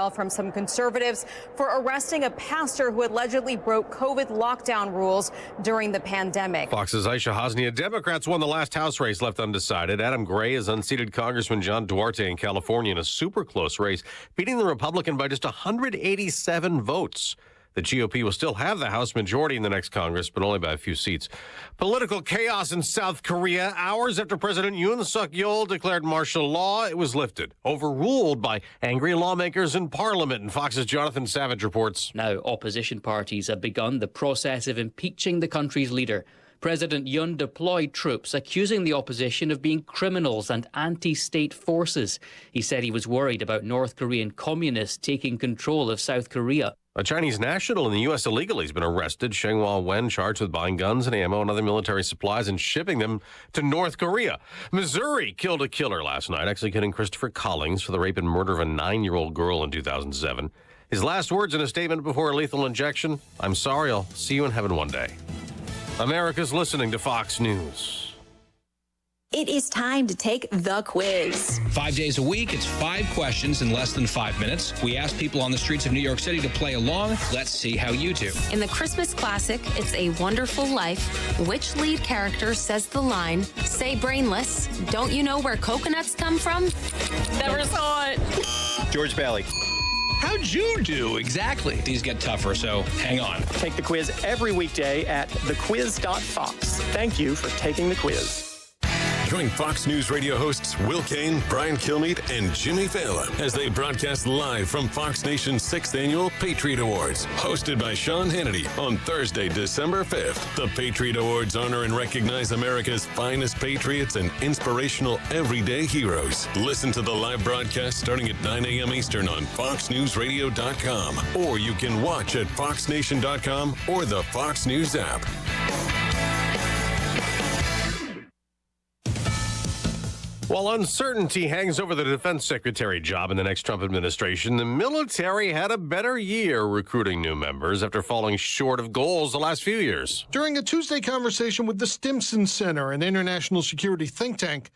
trial from some conservatives for arresting a pastor who allegedly broke COVID lockdown rules during the pandemic. Fox's Aisha Hosnia. Democrats won the last House race left undecided. Adam Gray is unseated Congressman John Duarte in California in a super close race, beating the Republican by just 187 votes. The GOP will still have the House majority in the next Congress, but only by a few seats. Political chaos in South Korea. Hours after President Yoon Suk-yeol declared martial law, it was lifted, overruled by angry lawmakers in Parliament. And Fox's Jonathan Savage reports. Now, opposition parties have begun the process of impeaching the country's leader. President Yoon deployed troops, accusing the opposition of being criminals and anti-state forces. He said he was worried about North Korean communists taking control of South Korea. A Chinese national in the U.S. illegally has been arrested. Shenghua Wen charged with buying guns and ammo and other military supplies and shipping them to North Korea. Missouri killed a killer last night, executing Christopher Collins for the rape and murder of a 9-year-old girl in 2007. His last words in a statement before a lethal injection: "I'm sorry, I'll see you in heaven one day." America's listening to Fox News. It is time to take the quiz. 5 days a week, it's 5 questions in less than 5 minutes. We ask people on the streets of New York City to play along. Let's see how you do. In the Christmas classic, It's a Wonderful Life, which lead character says the line, "Say brainless, don't you know where coconuts come from?" Never saw it. George Bailey. How'd you do? Exactly. These get tougher, so hang on. Take the quiz every weekday at thequiz.fox. Thank you for taking the quiz. Join Fox News radio hosts Will Cain, Brian Kilmeade, and Jimmy Fallon as they broadcast live from Fox Nation's 6th Annual Patriot Awards. Hosted by Sean Hannity on Thursday, December 5th. The Patriot Awards honor and recognize America's finest patriots and inspirational everyday heroes. Listen to the live broadcast starting at 9 a.m. Eastern on FoxNewsRadio.com. Or you can watch at FoxNation.com or the Fox News app. While uncertainty hangs over the defense secretary job in the next Trump administration, the military had a better year recruiting new members after falling short of goals the last few years. During a Tuesday conversation with the Stimson Center, an international security think tank,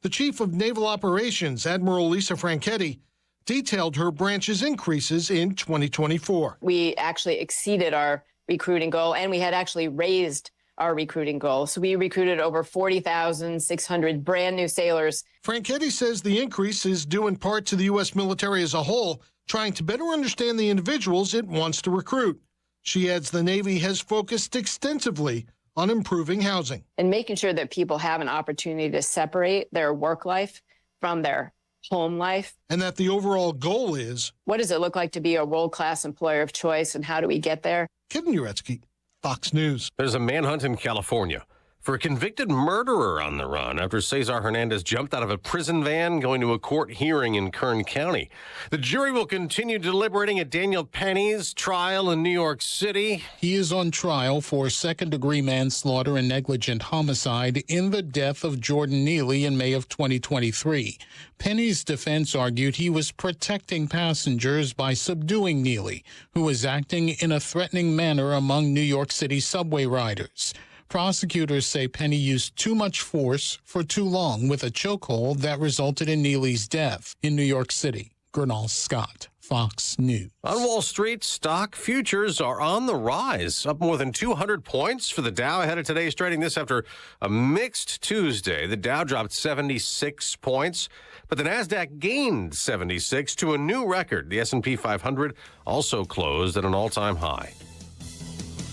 the chief of naval operations, Admiral Lisa Franchetti, detailed her branch's increases in 2024. We actually exceeded our recruiting goal, and we had actually raised our recruiting goal. So we recruited over 40,600 brand new sailors. Franchetti says the increase is due in part to the U.S. military as a whole, trying to better understand the individuals it wants to recruit. She adds the Navy has focused extensively on improving housing. And making sure that people have an opportunity to separate their work life from their home life. And that the overall goal is, what does it look like to be a world-class employer of choice, and how do we get there? Kevin Uretsky, Fox News. There's a manhunt in California for a convicted murderer on the run after Cesar Hernandez jumped out of a prison van going to a court hearing in Kern County. The jury will continue deliberating at Daniel Penny's trial in New York City. He is on trial for second-degree manslaughter and negligent homicide in the death of Jordan Neely in May of 2023. Penny's defense argued he was protecting passengers by subduing Neely, who was acting in a threatening manner among New York City subway riders. Prosecutors say Penny used too much force for too long with a chokehold that resulted in Neely's death. In New York City, Gernal Scott, Fox News. On Wall Street, stock futures are on the rise, up more than 200 points for the Dow ahead of today's trading. This after a mixed Tuesday. The Dow dropped 76 points, but the Nasdaq gained 76 to a new record. The S&P 500 also closed at an all-time high.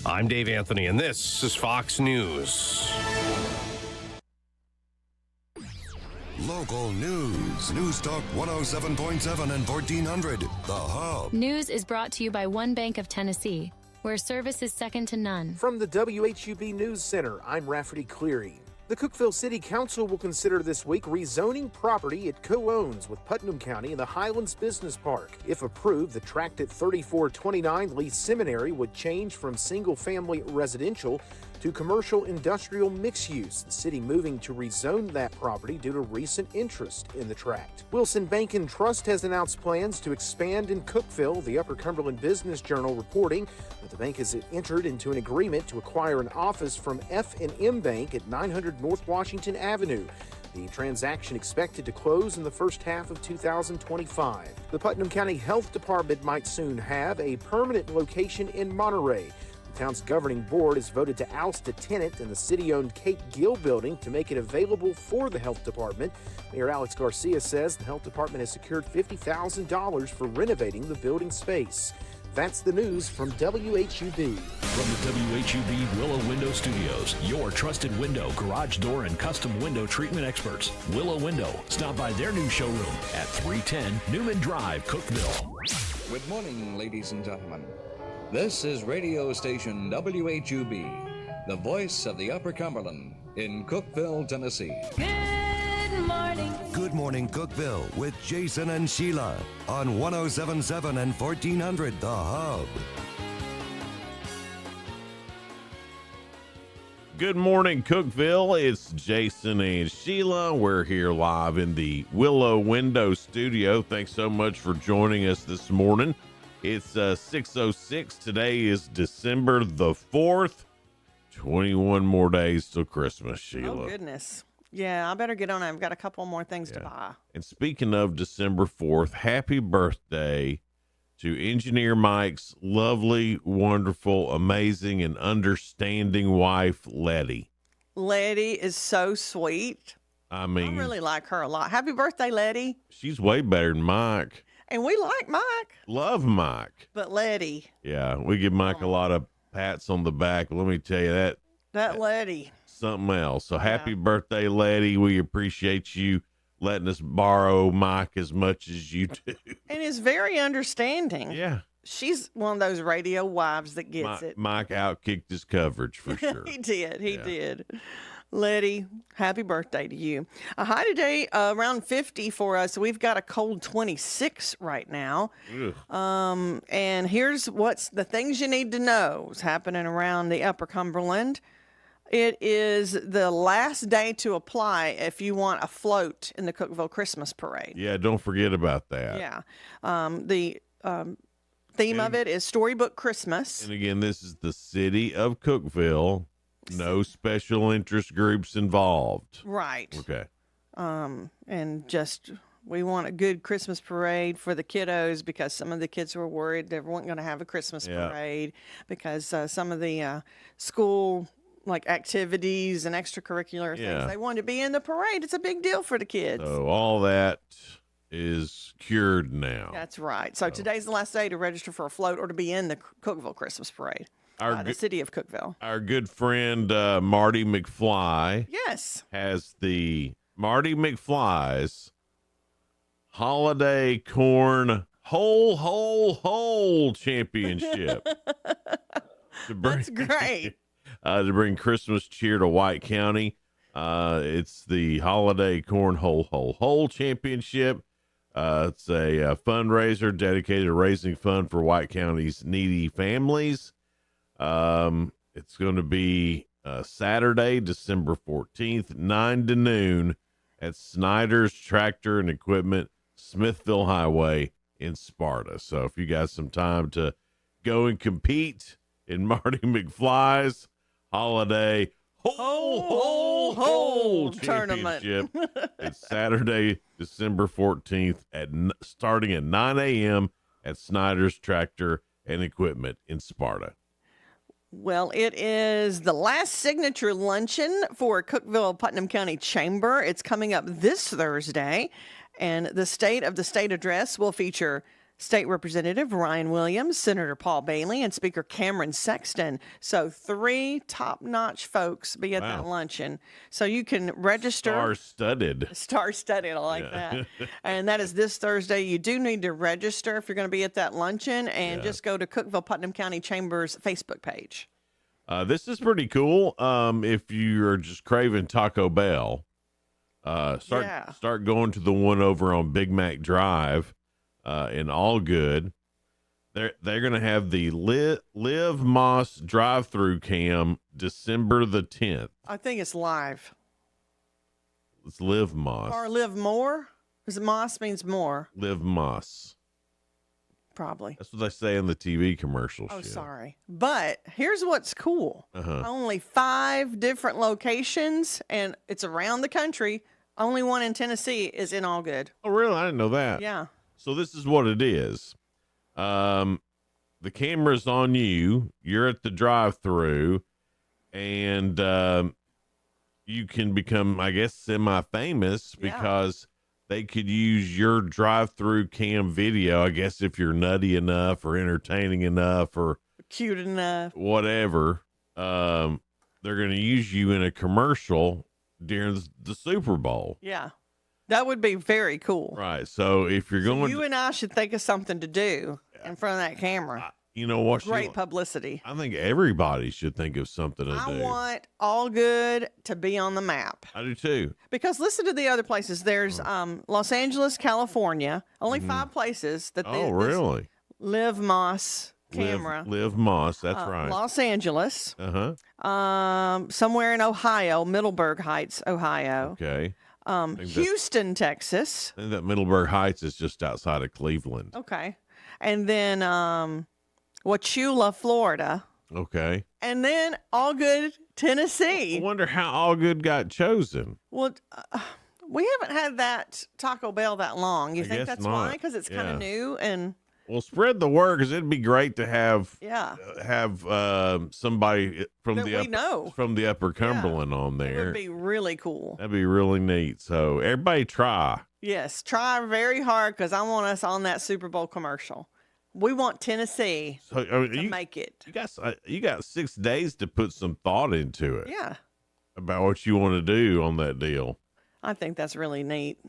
I'm Dave Anthony, and this is Fox News. Local news. News Talk 107.7 and 1400. The Hub. News is brought to you by One Bank of Tennessee, where service is second to none. From the WHUB News Center, I'm Rafferty Cleary. The Cookeville City Council will consider this week rezoning property it co-owns with Putnam County in the Highlands Business Park. If approved, the tract at 3429 Lee Seminary would change from single-family residential to commercial industrial mixed use, the city moving to rezone that property due to recent interest in the tract. Wilson Bank and Trust has announced plans to expand in Cookeville. The Upper Cumberland Business Journal reporting that the bank has entered into an agreement to acquire an office from F&M Bank at 900 North Washington Avenue. The transaction expected to close in the first half of 2025. The Putnam County Health Department might soon have a permanent location in Monterey. The town's governing board has voted to oust a tenant in the city-owned Kate Gill building to make it available for the health department. Mayor Alex Garcia says the health department has secured $50,000 for renovating the building space. That's the news from WHUB. From the WHUB Willow Window Studios, your trusted window, garage door, and custom window treatment experts. Willow Window. Stop by their new showroom at 310 Newman Drive, Cookeville. Good morning, ladies and gentlemen. This is radio station WHUB, the voice of the Upper Cumberland in Cookeville, Tennessee. Good morning. Good morning, Cookeville, with Jason and Sheila on 1077 and 1400 The Hub. Good morning, Cookeville. It's Jason and Sheila. We're here live in the Willow Window Studio. Thanks so much for joining us this morning. It's 6:06. Today is December the 4th. 21 more days till Christmas, Sheila. Oh, goodness. Yeah, I better get on it. I've got a couple more things to buy. And speaking of December 4th, happy birthday to Engineer Mike's lovely, wonderful, amazing, and understanding wife, Letty. Letty is so sweet. I mean, I really like her a lot. Happy birthday, Letty. She's way better than Mike. And we like Mike. Love Mike. But Letty. Yeah, we give Mike a lot of pats on the back. Let me tell you that Letty. Something else. So happy birthday, Letty. We appreciate you letting us borrow Mike as much as you do. And is very understanding. Yeah. She's one of those radio wives that gets it. Mike outkicked his coverage for sure. He did. He did. Letty, happy birthday to you. A high today around 50 for us. We've got a cold 26 right now. And here's what's the things you need to know is happening around the Upper Cumberland. It is the last day to apply if you want a float in the Cookeville Christmas Parade. Yeah, don't forget about that. Yeah. The theme of it is Storybook Christmas. And again, this is the city of Cookeville. No special interest groups involved. Right. Okay. And just we want a good Christmas parade for the kiddos because some of the kids were worried they weren't going to have a Christmas parade because some of the school activities and extracurricular things, they wanted to be in the parade. It's a big deal for the kids. So all that is cured now. That's right. So today's the last day to register for a float or to be in the Cookeville Christmas Parade. The city of Cookeville. Our good friend Marty McFly. Yes. Has the Marty McFly's Holiday Corn Whole Championship. That's great. To bring Christmas cheer to White County. It's the Holiday Corn Whole Championship. It's a fundraiser dedicated to raising funds for White County's needy families. It's going to be Saturday, December 14th, 9 to noon at Snyder's Tractor and Equipment, Smithville Highway in Sparta. So if you got some time to go and compete in Marty McFly's Holiday Whole Championship, it's Saturday, December 14th starting at 9 a.m. at Snyder's Tractor and Equipment in Sparta. Well, it is the last signature luncheon for Cookeville Putnam County Chamber. It's coming up this Thursday, and the State of the State address will feature State Representative Ryan Williams, Senator Paul Bailey, and Speaker Cameron Sexton. So 3 top-notch folks be at that luncheon. So you can register. Star-studded. Star-studded, I like that. And that is this Thursday. You do need to register if you're going to be at that luncheon, and just go to Cookeville Putnam County Chamber's Facebook page. This is pretty cool. If you're just craving Taco Bell, start going to the one over on Big Mac Drive. In Allgood, they're going to have the Live Moss drive-through cam December the 10th. I think it's live. It's Live Moss. Or Live More? Because Moss means more. Live Moss. Probably. That's what they say in the TV commercials. Oh, sorry. But here's what's cool. Only 5 different locations, and it's around the country, Only one in Tennessee is in Allgood. Oh, really? I didn't know that. Yeah. So this is what it is. The camera's on you. You're at the drive-through, and you can become, I guess, semi-famous because they could use your drive-through cam video, I guess, if you're nutty enough or entertaining enough or cute enough, whatever. They're going to use you in a commercial during the Super Bowl. Yeah. That would be very cool. Right. So if you're going, you and I should think of something to do in front of that camera. You know what? Great publicity. I think everybody should think of something to do. I want Allgood to be on the map. I do too. Because listen to the other places. There's Los Angeles, California. Only 5 places that Oh, really? Liv Moss camera. Liv Moss. That's right. Los Angeles. Uh-huh. Somewhere in Ohio, Middleburg Heights, Ohio. Okay. Houston, Texas. I think that Middleburg Heights is just outside of Cleveland. Okay. And then Wauchula, Florida. Okay. And then Allgood, Tennessee. I wonder how Allgood got chosen. Well, we haven't had that Taco Bell that long. You I think guess that's not. why? Because it's kind of new and. Well, spread the word, because it'd be great to have somebody from the Upper Cumberland on It there. would be really cool. That'd be really neat. So everybody try. Yes, try very hard because I want us on that Super Bowl commercial. We want Tennessee to make it. You got 6 days to put some thought into it. Yeah. About what you want to do on that deal. I think that's really neat.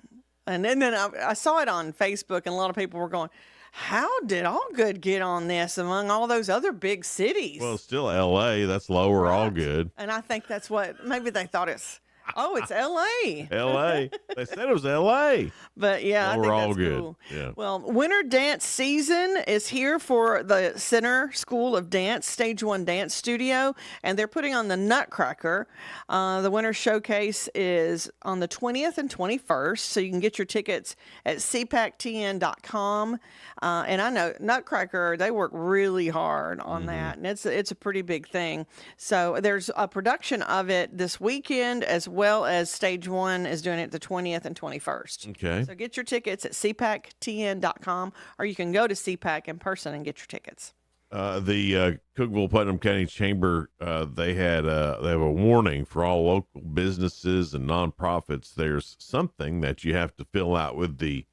And then I saw it on Facebook, and a lot of people were going, how did Allgood get on this among all those other big cities? Well, it's still L.A. That's lower Allgood. And I think that's what, maybe they thought it's L.A. L.A. They said it was L.A. But yeah, Lower I think that's Allgood. cool. Yeah. Well, winter dance season is here for the Center School of Dance, Stage 1 Dance Studio, and they're putting on the Nutcracker. The winter showcase is on the 20th and 21st, so you can get your tickets at cpactn.com. And I know Nutcracker, they work really hard on that, and it's a pretty big thing. So there's a production of it this weekend, as well as Stage 1 is doing it the 20th and 21st. Okay. So get your tickets at cpactn.com, or you can go to CPAC in person and get your tickets. The Cookeville Putnam County Chamber, they have a warning for all local businesses and nonprofits. There's something that you have to fill out with the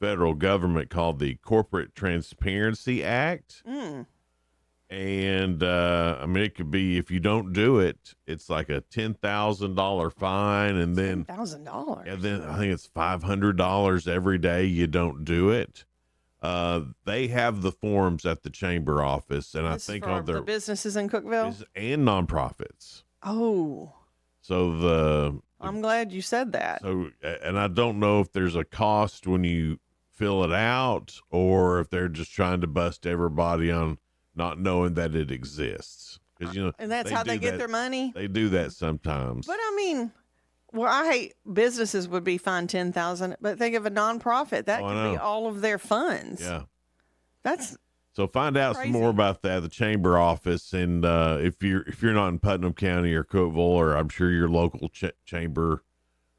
federal government called the Corporate Transparency Act. And I mean, it could be, if you don't do it, it's like a $10,000 fine, and then $10,000. And then I think it's $500 every day you don't do it. They have the forms at the chamber office, and I think on their the businesses in Cookeville and nonprofits. Oh, so I'm glad you said that. So, and I don't know if there's a cost when you fill it out, or if they're just trying to bust everybody on not knowing that it exists. Because, you know, and that's how they get their money. They do that sometimes. But I mean, well, I hate businesses would be fined $10,000, but think of a nonprofit that could be all of their funds. Yeah, that's so. Find out some more about that at the chamber office, and if you're not in Putnam County or Cookeville, or I'm sure your local chamber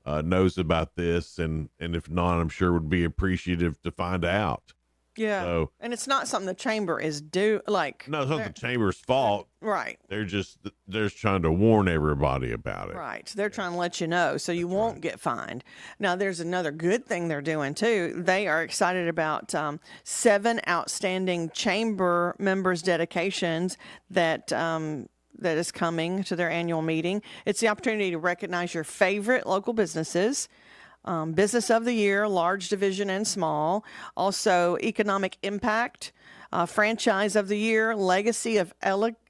knows about this, and if not, I'm sure would be appreciative to find out. Yeah. So, and it's not something the chamber is no, it's not the chamber's fault. Right. They're just trying to warn everybody about it. Right. They're trying to let you know so you won't get fined. Now, there's another good thing they're doing too. They are excited about 7 outstanding chamber members' dedications that is coming to their annual meeting. It's the opportunity to recognize your favorite local businesses. Business of the Year, large, division, and small. Also, Economic Impact, Franchise of the Year, Legacy of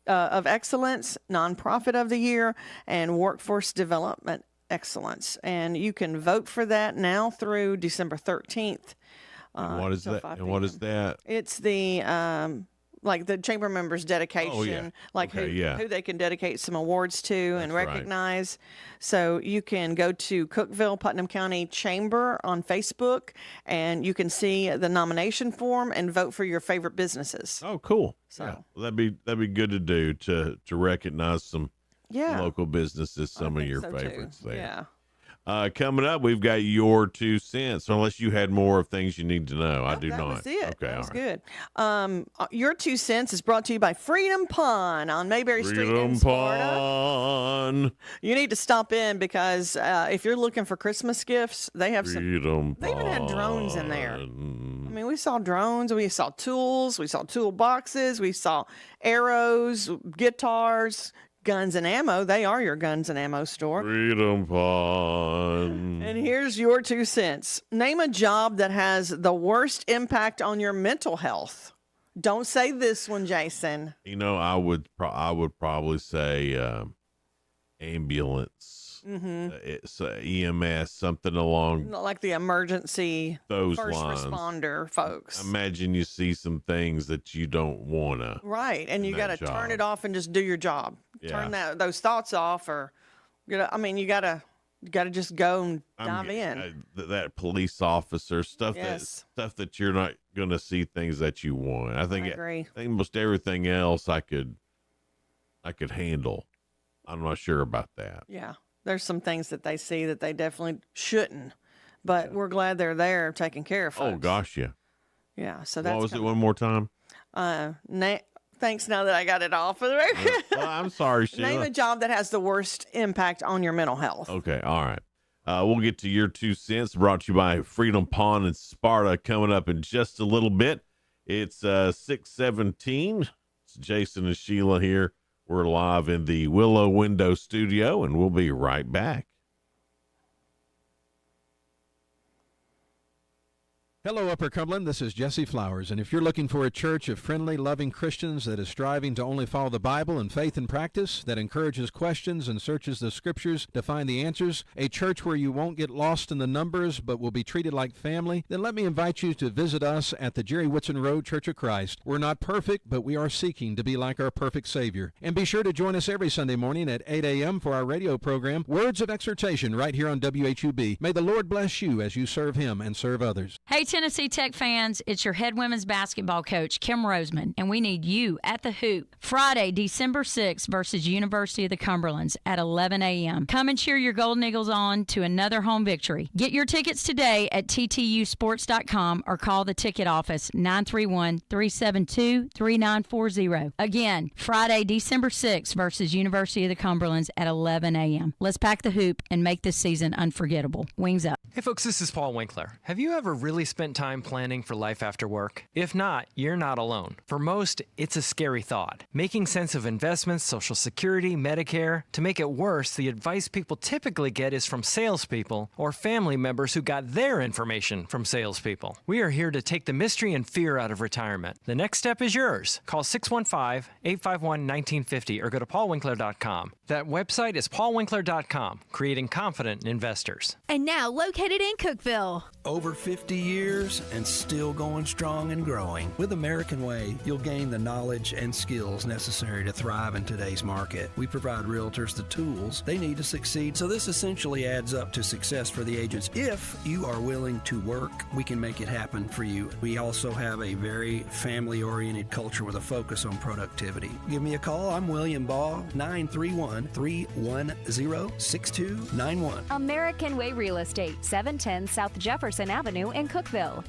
Excellence, Nonprofit of the Year, and Workforce Development Excellence. And you can vote for that now through December 13th. And what is that? And what is that? It's the like the chamber members' dedication, who they can dedicate some awards to and recognize. Right. So you can go to Cookeville Putnam County Chamber on Facebook, and you can see the nomination form and vote for your favorite businesses. Oh, cool! So well, that'd be good to do to recognize some local businesses, some of your favorites there. Yeah. Coming up, we've got your 2 cents, unless you had more of things you need to know. I do that not. Was it. Okay, that was all right. good. Your 2 cents is brought to you by Freedom Pond on Mayberry Street in Sparta. Pond. You need to stop in because if you're looking for Christmas gifts, they have some. They even had drones in there. I mean, we saw drones, we saw tools, we saw toolboxes, we saw arrows, guitars, guns and ammo. They are your guns and ammo store. Freedom Pond. And here's your 2 cents. Name a job that has the worst impact on your mental health. Don't say this one, Jason. You know, I would probably say ambulance. It's EMS, something along Like the emergency those first lines. Responder folks. Imagine you see some things that you don't want to. Right, and you got to turn it off and just do your job. Yeah. Turn those thoughts off, or you gotta just go and dive in. That police officer stuff, Yes. that you're not going to see things that you want. I think agree. I think most everything else I could handle. I'm not sure about that. Yeah, there's some things that they see that they definitely shouldn't, but we're glad they're there taking care of folks. Oh gosh, yeah. Yeah, so that's what was it one more time? Thanks. Now that I got it off of the record. Well, I'm sorry, Sheila. Name a job that has the worst impact on your mental health. Okay, all right. We'll get to your 2 cents, brought to you by Freedom Pond in Sparta, coming up in just a little bit. It's 6:17. It's Jason and Sheila here. We're live in the Willow Window studio, and we'll be right back. Hello, Upper Cumberland. This is Jesse Flowers, and if you're looking for a church of friendly, loving Christians that is striving to only follow the Bible in faith and practice, that encourages questions and searches the Scriptures to find the answers, a church where you won't get lost in the numbers but will be treated like family, then let me invite you to visit us at the Jerry Whitson Road Church of Christ. We're not perfect, but we are seeking to be like our perfect Savior. And be sure to join us every Sunday morning at 8 a.m. for our radio program, Words of Exhortation, right here on WHUB. May the Lord bless you as you serve Him and serve others. Hey, Tennessee Tech fans, it's your head women's basketball coach, Kim Roseman, and we need you at the Hoop Friday, December 6th versus University of the Cumberlands at 11 a.m. Come and cheer your Golden Eagles on to another home victory. Get your tickets today at ttusports.com or call the ticket office 931-372-3940. Again, Friday, December 6th versus University of the Cumberlands at 11 a.m. Let's pack the Hoop and make this season unforgettable. Wings up. Hey folks, this is Paul Winkler. Have you ever really spent time planning for life after work? If not, you're not alone. For most, it's a scary thought. Making sense of investments, Social Security, Medicare. To make it worse, the advice people typically get is from salespeople or family members who got their information from salespeople. We are here to take the mystery and fear out of retirement. The next step is yours. Call 615-851-1950 or go to paulwinkler.com. That website is paulwinkler.com, creating confident investors. And now located in Cookeville. Over 50 years and still going strong and growing. With American Way, you'll gain the knowledge and skills necessary to thrive in today's market. We provide realtors the tools they need to succeed, so this essentially adds up to success for the agents. If you are willing to work, we can make it happen for you. We also have a very family-oriented culture with a focus on productivity. Give me a call. I'm William Ball, 931-310-6291. American Way Real Estate, 710 South Jefferson Avenue in Cookeville.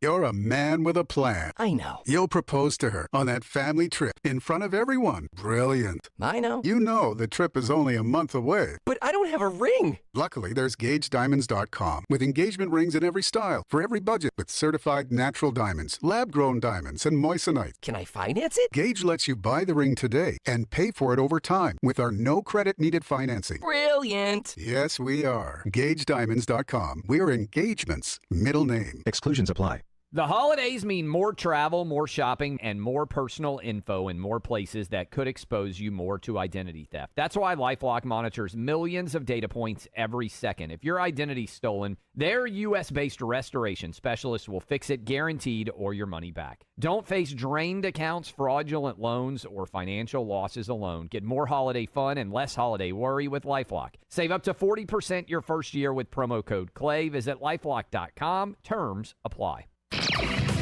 You're a man with a plan. I know. You'll propose to her on that family trip in front of everyone. Brilliant. I know. You know the trip is only a month away. But I don't have a ring. Luckily, there's GageDiamonds.com with engagement rings in every style for every budget with certified natural diamonds, lab-grown diamonds, and moissanite. Can I finance it? Gage lets you buy the ring today and pay for it over time with our no credit needed financing. Brilliant. Yes, we are. GageDiamonds.com. We're engagements. Middle name. Exclusions apply. The holidays mean more travel, more shopping, and more personal info in more places that could expose you more to identity theft. That's why LifeLock monitors millions of data points every second. If your identity's stolen, their U.S.-based restoration specialists will fix it guaranteed or your money back. Don't face drained accounts, fraudulent loans, or financial losses alone. Get more holiday fun and less holiday worry with LifeLock. Save up to 40% your first year with promo code CLAY. Visit LifeLock.com. Terms apply.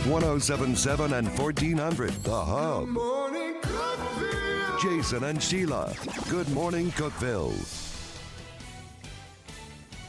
1077 and 1400, The Hub. Jason and Sheila. Good morning, Cookeville.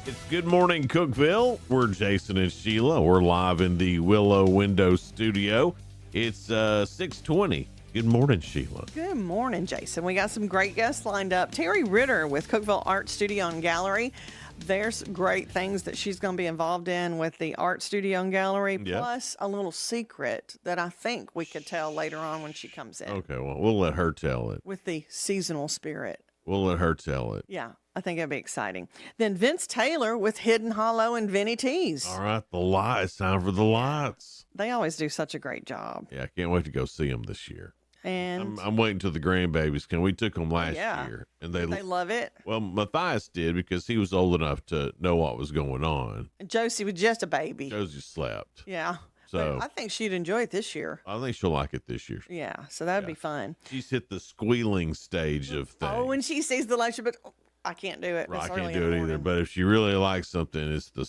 It's Good Morning Cookeville. We're Jason and Sheila. We're live in the Willow Window studio. It's 6:20. Good morning, Sheila. Good morning, Jason. We got some great guests lined up. Terry Ritter with Cookeville Art Studio and Gallery. There's great things that she's going to be involved in with the art studio and gallery, plus a little secret that I think we could tell later on when she comes in. Okay, well, we'll let her tell it. With the seasonal spirit. We'll let her tell it. Yeah, I think it'll be exciting. Then Vince Taylor with Hidden Hollow and Vinny T's. All right, the lights. It's time for the lights. They always do such a great job. Yeah, I can't wait to go see them this year. And I'm waiting till the grandbabies. We took them last year, and they love it. Well, Matthias did because he was old enough to know what was going on. And Josie was just a baby. Josie slept. Yeah. So but I think she'd enjoy it this year. I think she'll like it this year. Yeah, so that'd be fun. She's hit the squealing stage of things. Oh, when she sees the lecture, but I can't do it. Right, It's I early can't in do the it either. morning. But if she really likes something, it's the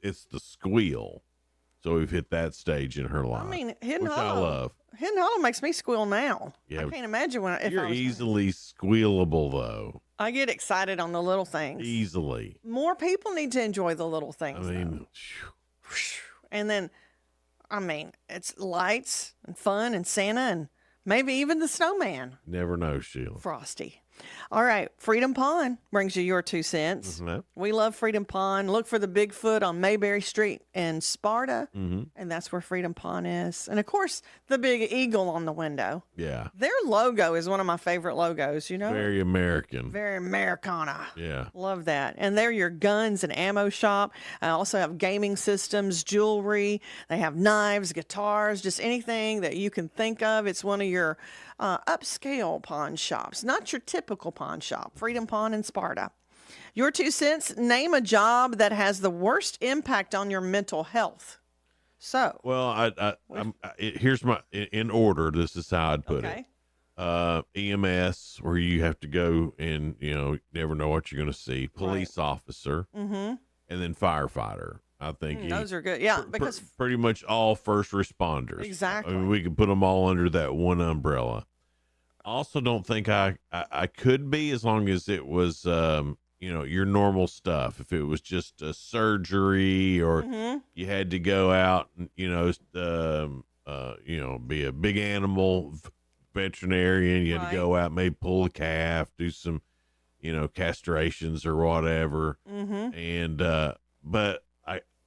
it's the squeal. So we've hit that stage in her life. I mean, Hidden which Hollow. I love. Hidden Hollow makes me squeal now. Yeah, I can't imagine if you're I was. easily squealable though. I get excited on the little things. Easily. More people need to enjoy the little things. I mean, and then, I mean, it's lights and fun and Santa and maybe even the snowman. never know, Sheila. Frosty. All right, Freedom Pond brings you your 2 cents. Mm-hmm. We love Freedom Pond. Look for the Bigfoot on Mayberry Street in Sparta, Mm-hmm. and that's where Freedom Pond is. And of course, the big eagle on the window. Yeah. Their logo is one of my favorite logos, you know? Very American. Very Americana. Yeah. Love that. And they're your guns and ammo shop. I also have gaming systems, jewelry. They have knives, guitars, just anything that you can think of. It's one of your upscale pawn shops, not your typical pawn shop. Freedom Pawn in Sparta. Your 2 cents, name a job that has the worst impact on your mental health. So. Well, here's my, in order, this is how I'd put it. EMS, where you have to go and, never know what you're going to see. Police officer. Mm-hmm. And then firefighter. I think those are good. Yeah, because pretty much all first responders. Exactly. I mean, we could put them all under that one umbrella. I also don't think I could be, as long as it was, your normal stuff. If it was just a surgery or you had to go out and, be a big animal veterinarian, you had to go out, maybe pull a calf, do some, castrations or whatever. Mm-hmm. And, but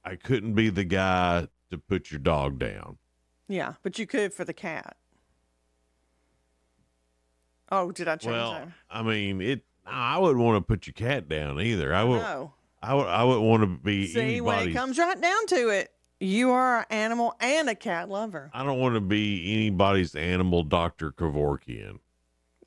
I couldn't be the guy to put your dog down. Yeah, but you could for the cat. Oh, did I change that? I mean, I wouldn't want to put your cat down either. I would. No. I wouldn't want to be See, anybody's. when it comes right down to it, you are an animal and a cat lover. I don't want to be anybody's animal Dr. Kevorkian.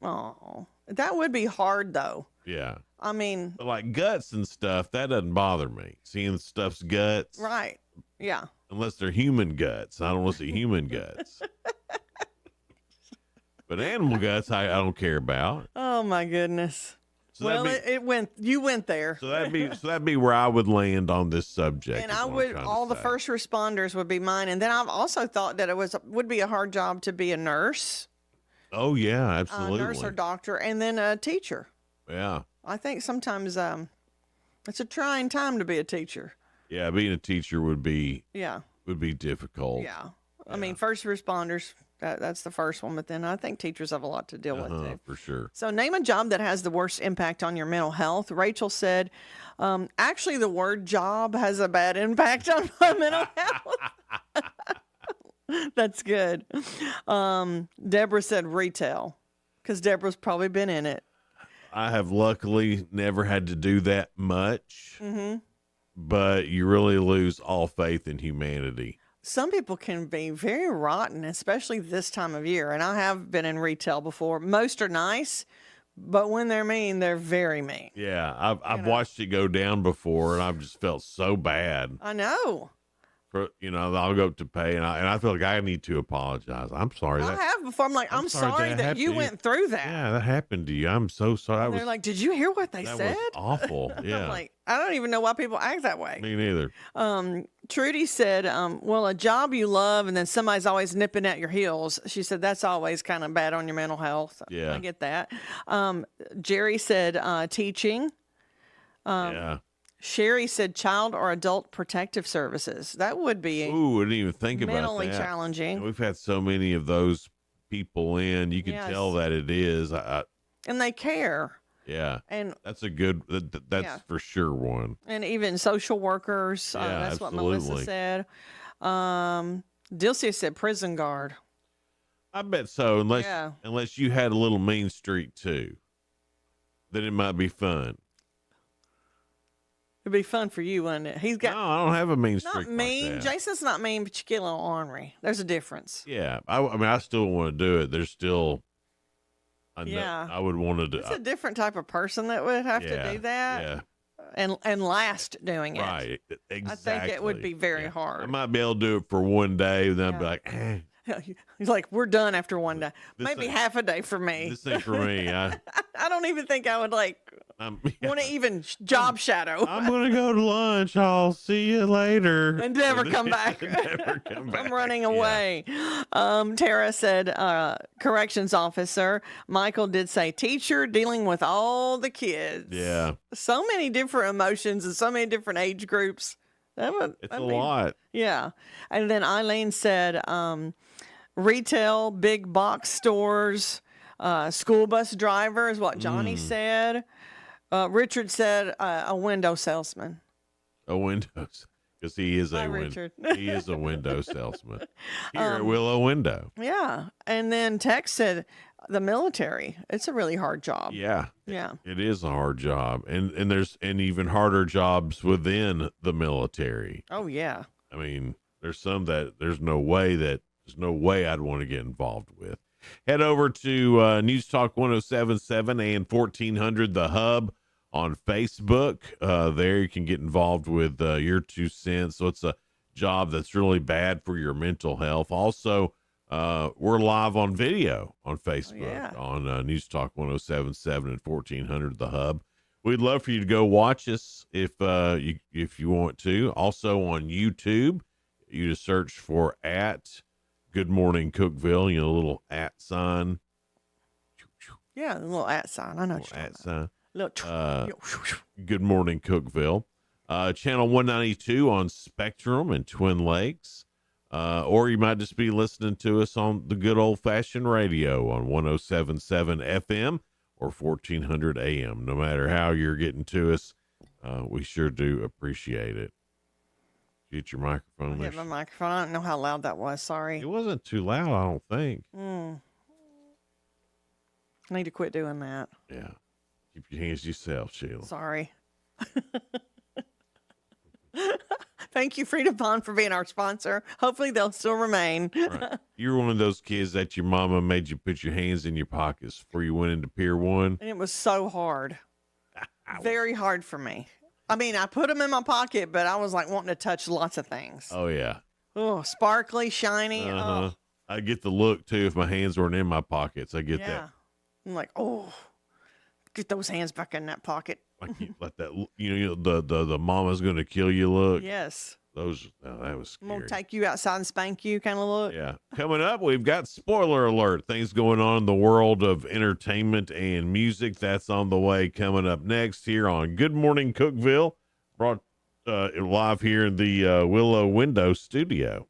Oh, that would be hard though. Yeah. I mean, But like guts and stuff, that doesn't bother me. Seeing stuff's guts. right. Yeah. Unless they're human guts. I don't want to see human guts. But animal guts, I don't care about. Oh my goodness. So well, that'd you went there. So that'd be where I would land on this subject. And is I what I'm would, trying to all the say. first responders would be mine. And then I've also thought that would be a hard job to be a nurse, Oh yeah, absolutely. a nurse or doctor, and then a teacher. Yeah. I think sometimes it's a trying time to be a teacher. Yeah, being a teacher would be Yeah. difficult. Yeah. I mean, first responders, that's the first one, but then I think teachers have a lot to deal with too. For sure. So name a job that has the worst impact on your mental health. Rachel said, actually, the word job has a bad impact on my mental health. That's good. Deborah said retail, because Deborah's probably been in it. I have luckily never had to do that much, Mm-hmm. but you really lose all faith in humanity. Some people can be very rotten, especially this time of year. And I have been in retail before. Most are nice, but when they're mean, they're very mean. Yeah, I've watched it go down before, and I've just felt so bad. I know. I'll go up to pay, and I feel like I need to apologize. I'm sorry. I have before. I'm like, I'm sorry that happened you to went through that. Yeah, that happened to you. I'm so sorry. And they're like, did you hear what they that said? was awful. Yeah. I'm like, I don't even know why people act that way. Me neither. Trudy said, well, a job you love and then somebody's always nipping at your heels. She said, that's always kind of bad on your mental health. Yeah. I get that. Jerry said, teaching. Yeah. Sherry said child or adult protective services. That would be Ooh, I didn't even think about that. mentally challenging. We've had so many of those people in. You can Yes. tell that it is. And they care. Yeah. And that's a good, that's Yeah. for sure one. And even social workers. Yeah, That's what Melissa absolutely. said. Dilcia said prison guard. I bet so, Yeah. unless you had a little Mean Streak too, then it might be fun. It'd be fun for you, wouldn't it? He's got. No, I don't have a mean streak. Not mean. Like that. Jason's not mean, but you get a little ornery. There's a difference. Yeah, I mean, I still want to do it. There's still, Yeah. I would want to do. It's a different type of person that would have to Yeah, do that. yeah. And last doing it. Right, exactly. I think it would be very I hard. might be able to do it for one day, then I'd be like, He's like, we're done after one day. This Maybe ain't- half a day for me. this ain't for me. I don't even think I would want to even job shadow. I'm gonna go to lunch. I'll see you later. And never come back. Never come back. I'm running away. Tara said corrections officer. Michael did say teacher, dealing with all the kids. Yeah, So many different emotions and so many different age groups. it's a lot. Yeah. And then Eileen said retail, big box stores, school bus driver is what Johnny said. Richard said a window salesman. A Windows, because he is Hi, a Richard. he is a window salesman here at Willow Window. Yeah. And then Tex said the military. It's a really hard job. Yeah, Yeah. it is a hard job, and there's even harder jobs within the military. Oh, yeah. I mean, there's some that there's no way I'd want to get involved with. Head over to News Talk 1077 and 1400 The Hub on Facebook. There you can get involved with your 2 cents. So it's a job that's really bad for your mental health. Also, we're live on video on Facebook on News Talk 1077 and 1400 The Hub. We'd love for you to go watch us if you want to. Also on YouTube, you just search for at Good Morning Cookeville, a little at sign. Yeah, the little at sign. I know what you're At talking about. sign. Little Good Morning Cookeville. Channel 192 on Spectrum in Twin Lakes. Or you might just be listening to us on the good old-fashioned radio on 107.7 FM or 1400 AM. No matter how you're getting to us, we sure do appreciate it. Get your microphone I there. hit my microphone. I don't know how loud that was. Sorry. It wasn't too loud, I don't think. I need to quit doing that. Yeah. Keep your hands to yourself, Sheila. Sorry. Thank you, Frida Pond, for being our sponsor. Hopefully they'll still remain. Right. You're one of those kids that your mama made you put your hands in your pockets before you went into Pier 1. And it was so hard. Very hard for me. I mean, I put them in my pocket, but I was like wanting to touch lots of things. Oh, yeah. Oh, sparkly, shiny. Uh-huh. Oh, I get the look, too, if my hands weren't in my pockets. I get yeah. that. I'm like, oh, get those hands back in that pocket. Like, like that, the mama's going to kill you look. Yes. That was I'm going scary. to take you outside and spank you kind of look. Yeah. Coming up, we've got spoiler alert. Things going on in the world of entertainment and music. That's on the way coming up next here on Good Morning Cookeville. Brought live here in the Willow Window studio.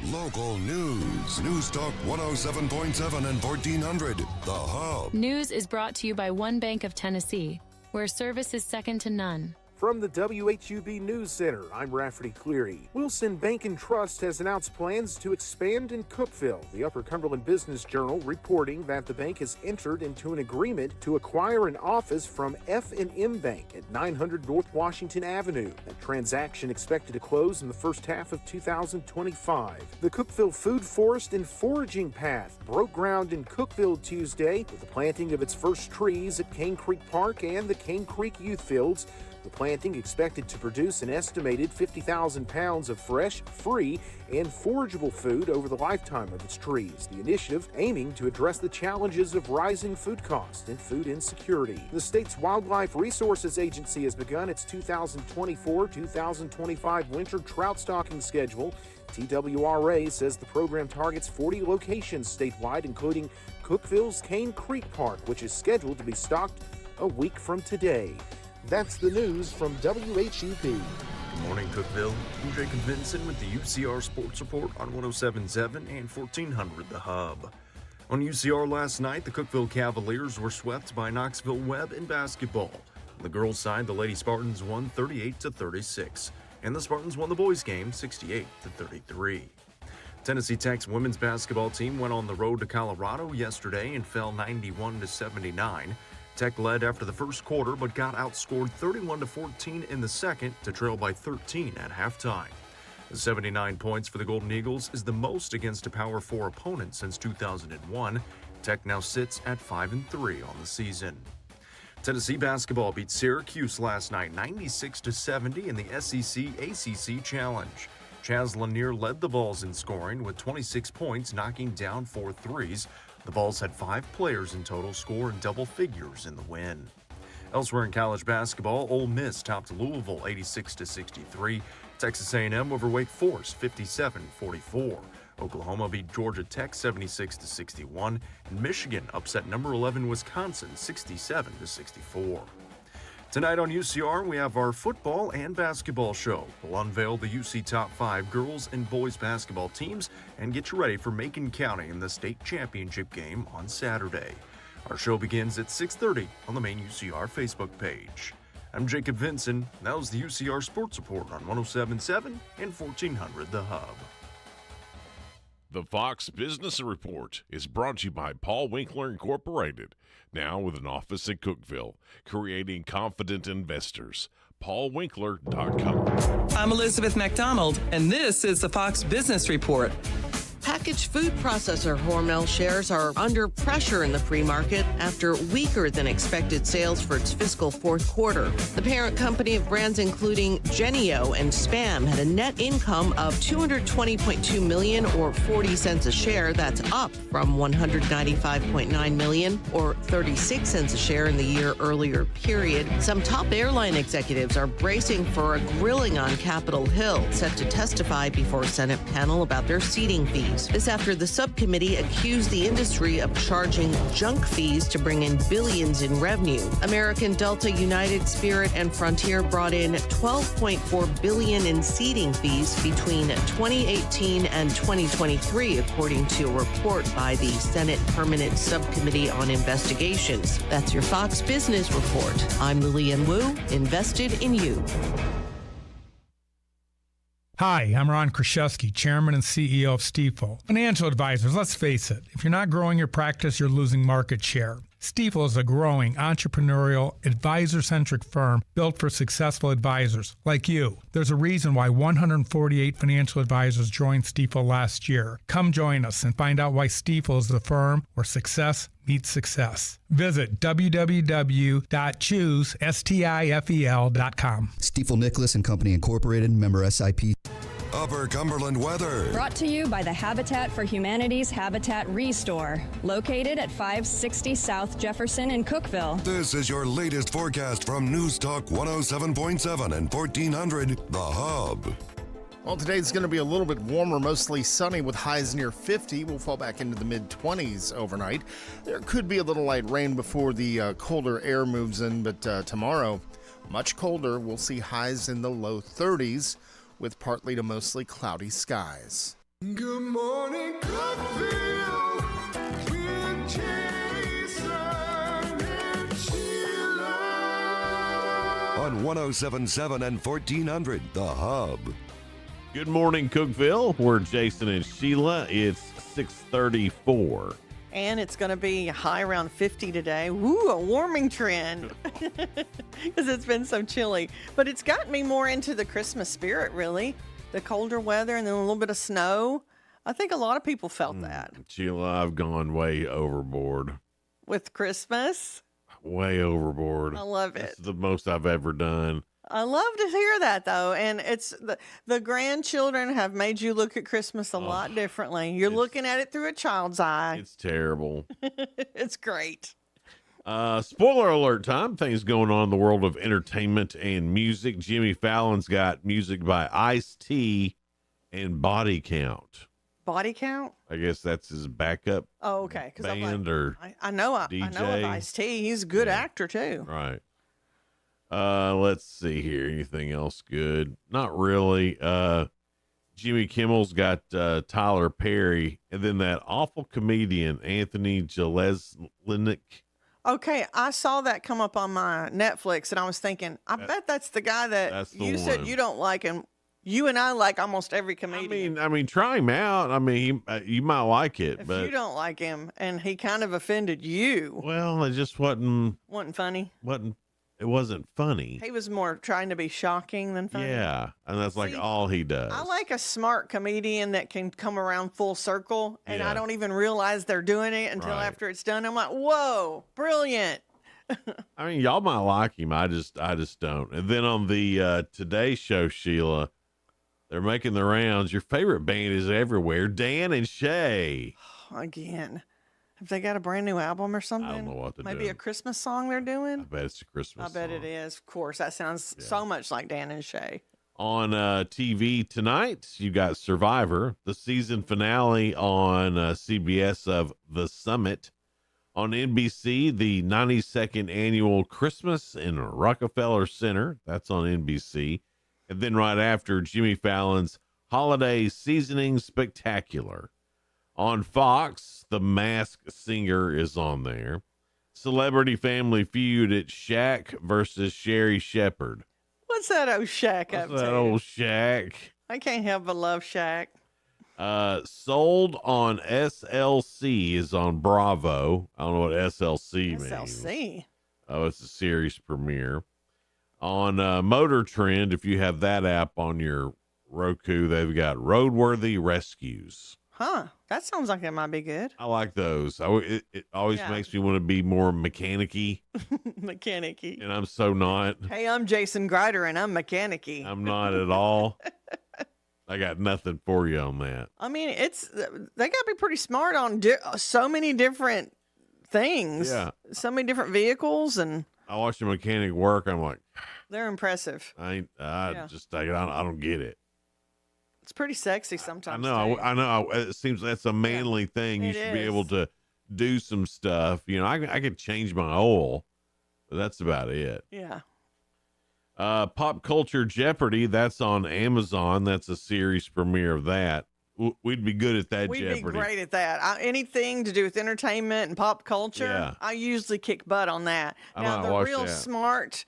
Local news. News Talk 107.7 and 1400. The Hub. News is brought to you by One Bank of Tennessee, where service is second to none. From the WHUB News Center, I'm Rafferty Cleary. Wilson Bank and Trust has announced plans to expand in Cookeville. The Upper Cumberland Business Journal reporting that the bank has entered into an agreement to acquire an office from F&M Bank at 900 North Washington Avenue. That transaction expected to close in the first half of 2025. The Cookeville Food Forest and Foraging Path broke ground in Cookeville Tuesday with the planting of its first trees at Cane Creek Park and the Cane Creek Youth Fields. The planting expected to produce an estimated 50,000 pounds of fresh, free, and forageable food over the lifetime of its trees. The initiative aiming to address the challenges of rising food costs and food insecurity. The state's Wildlife Resources Agency has begun its 2024-2025 winter trout stocking schedule. TWRA says the program targets 40 locations statewide, including Cookeville's Cane Creek Park, which is scheduled to be stocked a week from today. That's the news from WHUP. Good morning, Cookeville. I'm Jacob Vinson with the UCR Sports Report on 107.7 and 1400 The Hub. On UCR last night, the Cookeville Cavaliers were swept by Knoxville Webb in basketball. On the girls' side, the Lady Spartans won 38-36, and the Spartans won the boys' game 68-33. Tennessee Tech's women's basketball team went on the road to Colorado yesterday and fell 91-79. Tech led after the first quarter, but got outscored 31-14 in the second to trail by 13 at halftime. The 79 points for the Golden Eagles is the most against a Power 4 opponent since 2001. Tech now sits at 5-3 on the season. Tennessee basketball beat Syracuse last night 96-70 in the SEC-ACC Challenge. Chaz Lanier led the Vols in scoring with 26 points, knocking down 4 threes. The Vols had 5 players in total score in double figures in the win. Elsewhere in college basketball, Ole Miss topped Louisville 86-63. Texas A&M over Wake Forest 57-44. Oklahoma beat Georgia Tech 76-61, and Michigan upset number 11 Wisconsin 67-64. Tonight on UCR, we have our football and basketball show. We'll unveil the UC Top 5 girls and boys basketball teams and get you ready for Macon County in the state championship game on Saturday. Our show begins at 6:30 on the main UCR Facebook page. I'm Jacob Vinson. That was the UCR Sports Report on 107.7 and 1400 The Hub. The Fox Business Report is brought to you by Paul Winkler Incorporated, now with an office in Cookeville, creating confident investors. PaulWinkler.com. I'm Elizabeth McDonald, and this is the Fox Business Report. Packaged food processor Hormel shares are under pressure in the pre-market after weaker than expected sales for its fiscal fourth quarter. The parent company of brands including Jennie-O and Spam had a net income of $220.2 million or 40 cents a share. That's up from $195.9 million or 36 cents a share in the year earlier period. Some top airline executives are bracing for a grilling on Capitol Hill, set to testify before a Senate panel about their seating fees. This after the subcommittee accused the industry of charging junk fees to bring in billions in revenue. American, Delta, United, Spirit, and Frontier brought in $12.4 billion in seating fees between 2018 and 2023, according to a report by the Senate Permanent Subcommittee on Investigations. That's your Fox Business Report. I'm Lillian Wu, invested in you. Hi, I'm Ron Kraszewski, Chairman and CEO of Stifel. Financial advisors, let's face it, if you're not growing your practice, you're losing market share. Stifel is a growing, entrepreneurial, advisor-centric firm built for successful advisors like you. There's a reason why 148 financial advisors joined Stifel last year. Come join us and find out why Stifel is the firm where success meets success. Visit www.choosestifel.com. Stifel Nicholas and Company Incorporated, member SIP. Upper Cumberland weather. Brought to you by the Habitat for Humanity's Habitat Restore, located at 560 South Jefferson in Cookeville. This is your latest forecast from News Talk 107.7 and 1400 The Hub. Well, today's going to be a little bit warmer, mostly sunny with highs near 50. We'll fall back into the mid-20s overnight. There could be a little light rain before the colder air moves in, but tomorrow, much colder. We'll see highs in the low 30s with partly to mostly cloudy skies. Good morning, Cookeville, with Jason and Sheila. On 107.7 and 1400 The Hub. Good morning, Cookeville. We're Jason and Sheila. It's 6:34. And it's going to be high around 50 today. Woo, a warming trend. Because it's been so chilly. But it's gotten me more into the Christmas spirit, really. The colder weather and then a little bit of snow. I think a lot of people felt that. Sheila, I've gone way overboard. With Christmas? Way overboard. I love it. It's the most I've ever done. I love to hear that, though. And it's the grandchildren have made you look at Christmas a lot differently. You're looking at it through a child's eye. It's terrible. It's great. Spoiler alert time. Things going on in the world of entertainment and music. Jimmy Fallon's got music by Ice-T and Body Count. Body Count? I guess that's his backup Oh, okay. Because band or I know of DJ. Ice-T. He's a good actor too. Right. Let's see here. Anything else good? Not really. Jimmy Kimmel's got Tyler Perry, and then that awful comedian Anthony Jeselnik. Okay, I saw that come up on my Netflix, and I was thinking, I bet that's the guy that you said you don't like, and you and I like almost every comedian. I mean, try him out. I mean, you might like it, If but you don't like him, and he kind of offended you, well, it just wasn't funny. It wasn't funny. He was more trying to be shocking than funny. Yeah, and that's like all he does. I like a smart comedian that can come around full circle, and Yeah. I don't even realize they're doing it until Right. after it's done. I'm like, whoa, brilliant. I mean, y'all might like him. I just don't. And then on the Today Show, Sheila, they're making the rounds. Your favorite band is everywhere. Dan and Shay. Again, have they got a brand new album or something? I don't know what they're Maybe doing. a Christmas song they're doing? I bet it's a Christmas I bet song. it is. Of course, that sounds so much like Dan and Shay. On TV tonight, you got Survivor, the season finale on CBS of The Summit. On NBC, the 92nd annual Christmas in Rockefeller Center. That's on NBC. And then right after, Jimmy Fallon's Holiday Seasoning Spectacular. On Fox, The Masked Singer is on there. Celebrity Family Feud, it's Shaq versus Sherry Shepherd. What's that old Shaq up What's that to? old Shaq? I can't help but love Shaq. Sold on SLC is on Bravo. I don't know what SLC means. SLC. Oh, it's a series premiere. On Motor Trend, if you have that app on your Roku, they've got Roadworthy Rescues. Huh. That sounds like it might be good. I like those. It always Yeah. makes me want to be more mechanic-y, Mechanic-y. and I'm so not. Hey, I'm Jason Grider, and I'm mechanic-y. I'm not at all. I got nothing for you on that. I mean, they got to be pretty smart on so many different things. Yeah. So many different vehicles, and I watch a mechanic work. I'm like, they're impressive. I Yeah. don't get it. It's pretty sexy sometimes. I know. It seems that's a manly thing. You It should be is. able to do some stuff. You know, I could change my oil, but that's about it. Yeah. Pop Culture Jeopardy, that's on Amazon. That's a series premiere of that. We'd be good at that, We'd Jeopardy. be great at that. Anything to do with entertainment and pop culture, Yeah. I usually kick butt on that. I Now, might the watch real that. smart,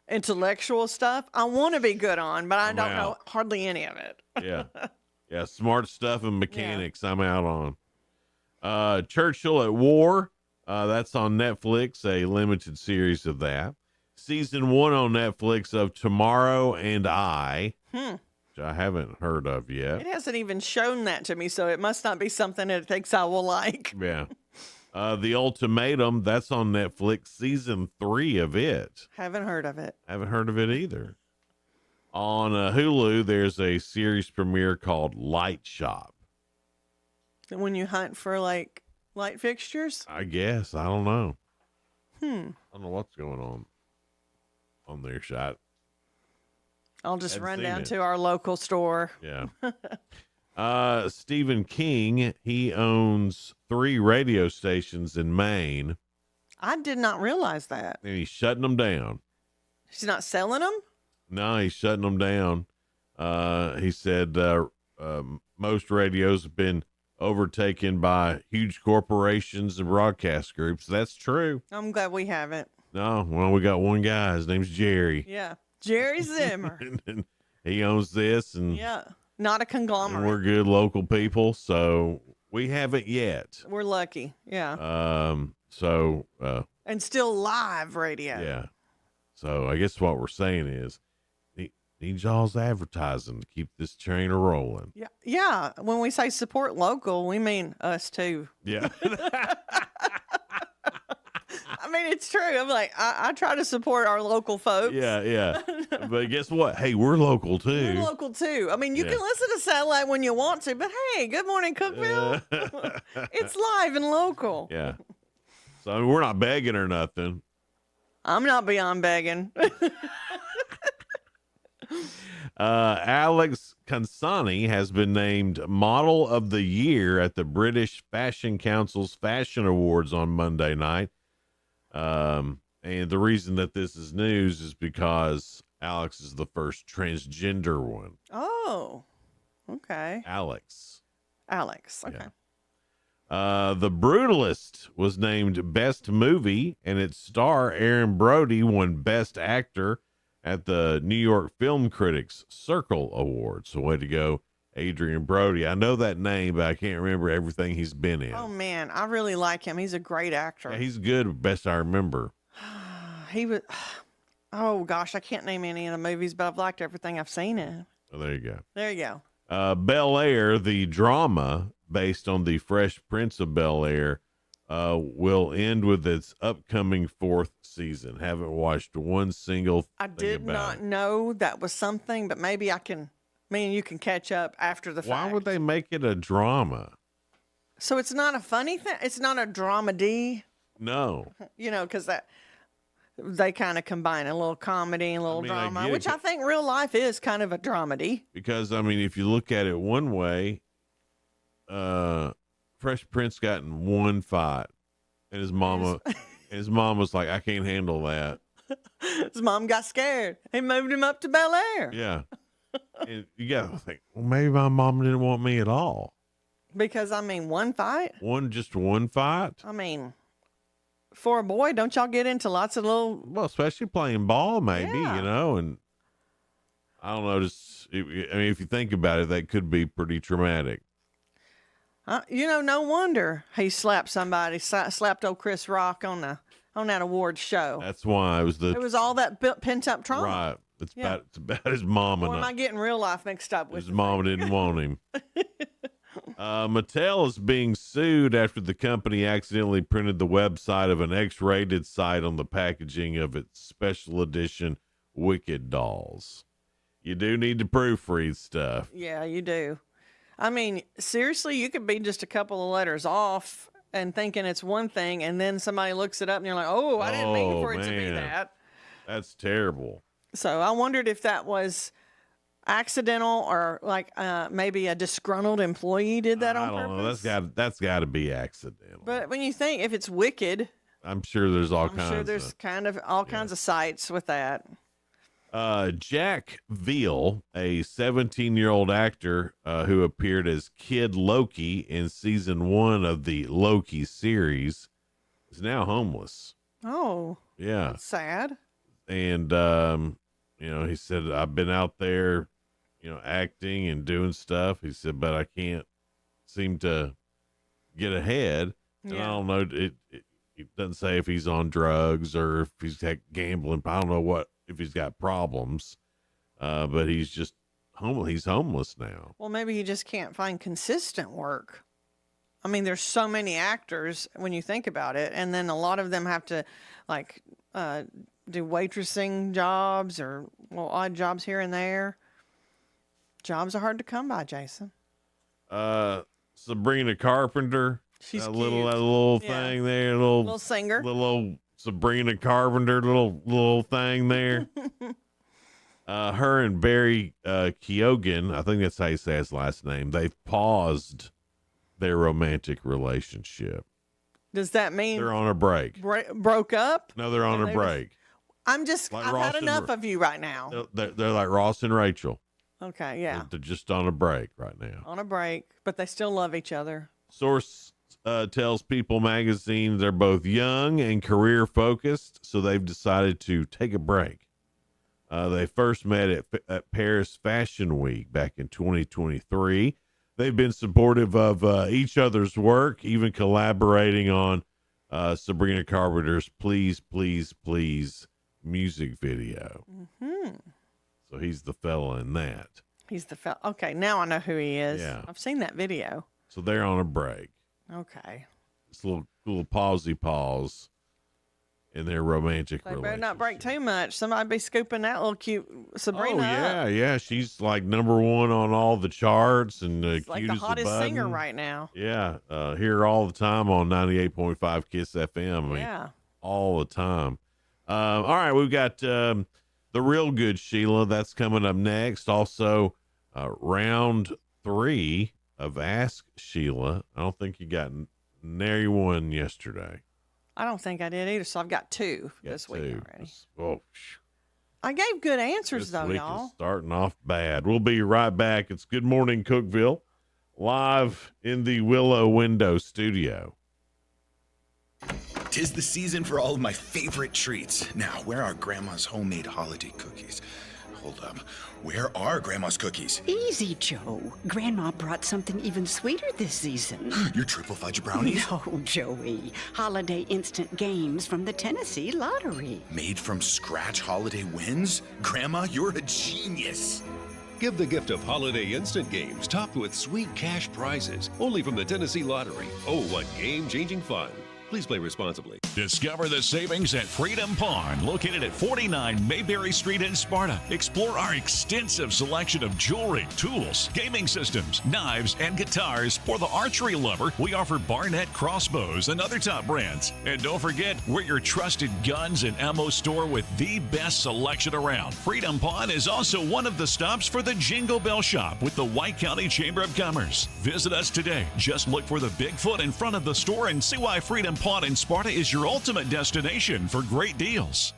intellectual stuff, I want to be good on, but I I'm don't know out. hardly any of it. Yeah. Yeah, smart stuff and mechanics I'm out on. Churchill at War, that's on Netflix, a limited series of that. Season 1 on Netflix of Tomorrow and I, which I haven't heard of yet. It hasn't even shown that to me, so it must not be something that it thinks I will like. Yeah. The Ultimatum, that's on Netflix, season 3 of it. Haven't heard of it. Haven't heard of it either. On Hulu, there's a series premiere called Light Shop. When you hunt for like light fixtures? I guess. I don't know. Hmm. I don't know what's going on their shot. I'll just Hadn't run seen down it. to our local store. Yeah. Stephen King, he owns 3 radio stations in Maine, I did not realize that. and he's shutting them down. He's not selling them? No, he's shutting them down. He said most radios have been overtaken by huge corporations and broadcast groups. That's true. I'm glad we haven't. No, well, we got one guy. His name's Jerry. Yeah. Jerry Zimmer. And he owns this, and, Yeah. Not a and conglomerate. we're good local people, so we haven't yet. We're lucky. Yeah. And still live radio. Yeah. So I guess what we're saying is, need y'all's advertising to keep this train a rolling. Yeah. Yeah. When we say support local, we mean us too. Yeah. I mean, it's true. I'm like, I try to support our local folks. Yeah. But guess what? Hey, we're local too. We're local too. I mean, you Yeah. can listen to satellite when you want to, but hey, good morning, Cookeville. It's live and local. Yeah. So I mean, we're not begging or nothing. I'm not beyond begging. Alex Consani has been named Model of the Year at the British Fashion Council's Fashion Awards on Monday night. And the reason that this is news is because Alex is the first transgender one. Oh, okay. Alex. Okay. The Brutalist was named Best Movie, and its star, Aaron Brody, won Best Actor at the New York Film Critics Circle Awards. So way to go, Adrian Brody. I know that name, but I can't remember everything he's been in. Oh, man, I really like him. He's a great actor. Yeah, he's good, best I remember. He was, oh, gosh, I can't name any of the movies, but I've liked everything I've seen in. Oh, there you go. There you go. Bel Air, the drama based on the Fresh Prince of Bel Air, will end with its upcoming 4th season. Haven't watched one single I thing did about not it. know that was something, but maybe me and you can catch up after the fact. Why would they make it a drama? So it's not a funny thing? It's not a dramedy? No. You know, because they kind of combine a little comedy and a little drama, which I think real life is kind of a dramedy. Because, I mean, if you look at it one way, Fresh Prince got in one fight, and his mama was like, I can't handle that. His mom got scared. He moved him up to Bel Air. Yeah. And you got to think, well, maybe my mom didn't want me at all. Because, I mean, one fight? Just one fight? I mean, for a boy, don't y'all get into lots of little... Well, especially playing ball, maybe, Yeah. you know, and I don't know, if you think about it, that could be pretty traumatic. You know, no wonder he slapped somebody, slapped old Chris Rock on that awards show. That's why it was all that pent up trauma. Right. It's Yeah. about his mama. Or am I getting real life mixed up with His mama didn't want him. Mattel is being sued after the company accidentally printed the website of an X-rated site on the packaging of its special edition Wicked dolls. You do need to proofread stuff. Yeah, you do. I mean, seriously, you could be just a couple of letters off and thinking it's one thing, and then somebody looks it up and you're like, oh, I didn't mean for it to be man. that. That's terrible. So I wondered if that was accidental or like maybe a disgruntled employee did that on I don't purpose. know. That's got to be accidental. But when you think if it's wicked, I'm sure there's all I'm kinds. sure there's kind of all kinds of sites with that. Jack Veal, a 17-year-old actor who appeared as Kid Loki in season 1 of the Loki series, is now homeless. Oh, Yeah. that's sad. And, he said, I've been out there, acting and doing stuff. He said, but I can't seem to get ahead. And I don't know. It doesn't say if he's on drugs or if he's gambling. I don't know if he's got problems. But he's just homeless. He's homeless now. Well, maybe he just can't find consistent work. I mean, there's so many actors when you think about it, and then a lot of them have to do waitressing jobs or odd jobs here and there. Jobs are hard to come by, Jason. Sabrina Carpenter. She's that cute. little Yeah. thing there, little singer, little old Sabrina Carpenter, little thing there. Her and Barry Keoghan, I think that's how you say his last name. They've paused their romantic relationship. Does that mean They're on a break. Broke up? No, they're on And a they was- break. I'm just, Like I've Ross had and enough of you right now. They're like Ross and Rachel. Okay, yeah. They're just on a break right now. On a break, but they still love each other. Source tells People magazine they're both young and career focused, so they've decided to take a break. They first met at Paris Fashion Week back in 2023. They've been supportive of each other's work, even collaborating on Sabrina Carpenter's Please, Please, Please music video. Mm-hmm. So he's the fella in that. He's the fella. Okay, now I know who he is. Yeah. I've seen that video. So they're on a break. Okay. It's a little pause in their romantic They better relationship. not break too much. Somebody be scooping that little cute Sabrina up. Yeah. She's like number one on all the charts and It's cute like the as a hottest singer button. right now. Yeah, hear her all the time on 98.5 Kiss FM. I mean, Yeah. all the time. All right, we've got the real good Sheila. That's coming up next. Also, round 3 of Ask Sheila. I don't think you got nary one yesterday. I don't think I did either, so I've got 2 this week already. Oh, I gave good answers, this though, week y'all. is starting off bad. We'll be right back. It's Good Morning Cookeville, live in the Willow Window studio. 'Tis the season for all of my favorite treats. Now, where are Grandma's homemade holiday cookies? Hold up. Where are Grandma's cookies? Easy, Joe. Grandma brought something even sweeter this season. Your triple fudge brownies? No, Joey. Holiday instant games from the Tennessee Lottery. Made from scratch holiday wins? Grandma, you're a genius. Give the gift of holiday instant games topped with sweet cash prizes. Only from the Tennessee Lottery. Oh, what game-changing fun. Please play responsibly. Discover the savings at Freedom Pawn, located at 49 Mayberry Street in Sparta. Explore our extensive selection of jewelry, tools, gaming systems, knives, and guitars. For the archery lover, we offer Barnett crossbows and other top brands. And don't forget, we're your trusted guns and ammo store with the best selection around. Freedom Pawn is also one of the stops for the Jingle Bell Shop with the White County Chamber of Commerce. Visit us today. Just look for the Bigfoot in front of the store and see why Freedom Pawn in Sparta is your ultimate destination for great deals.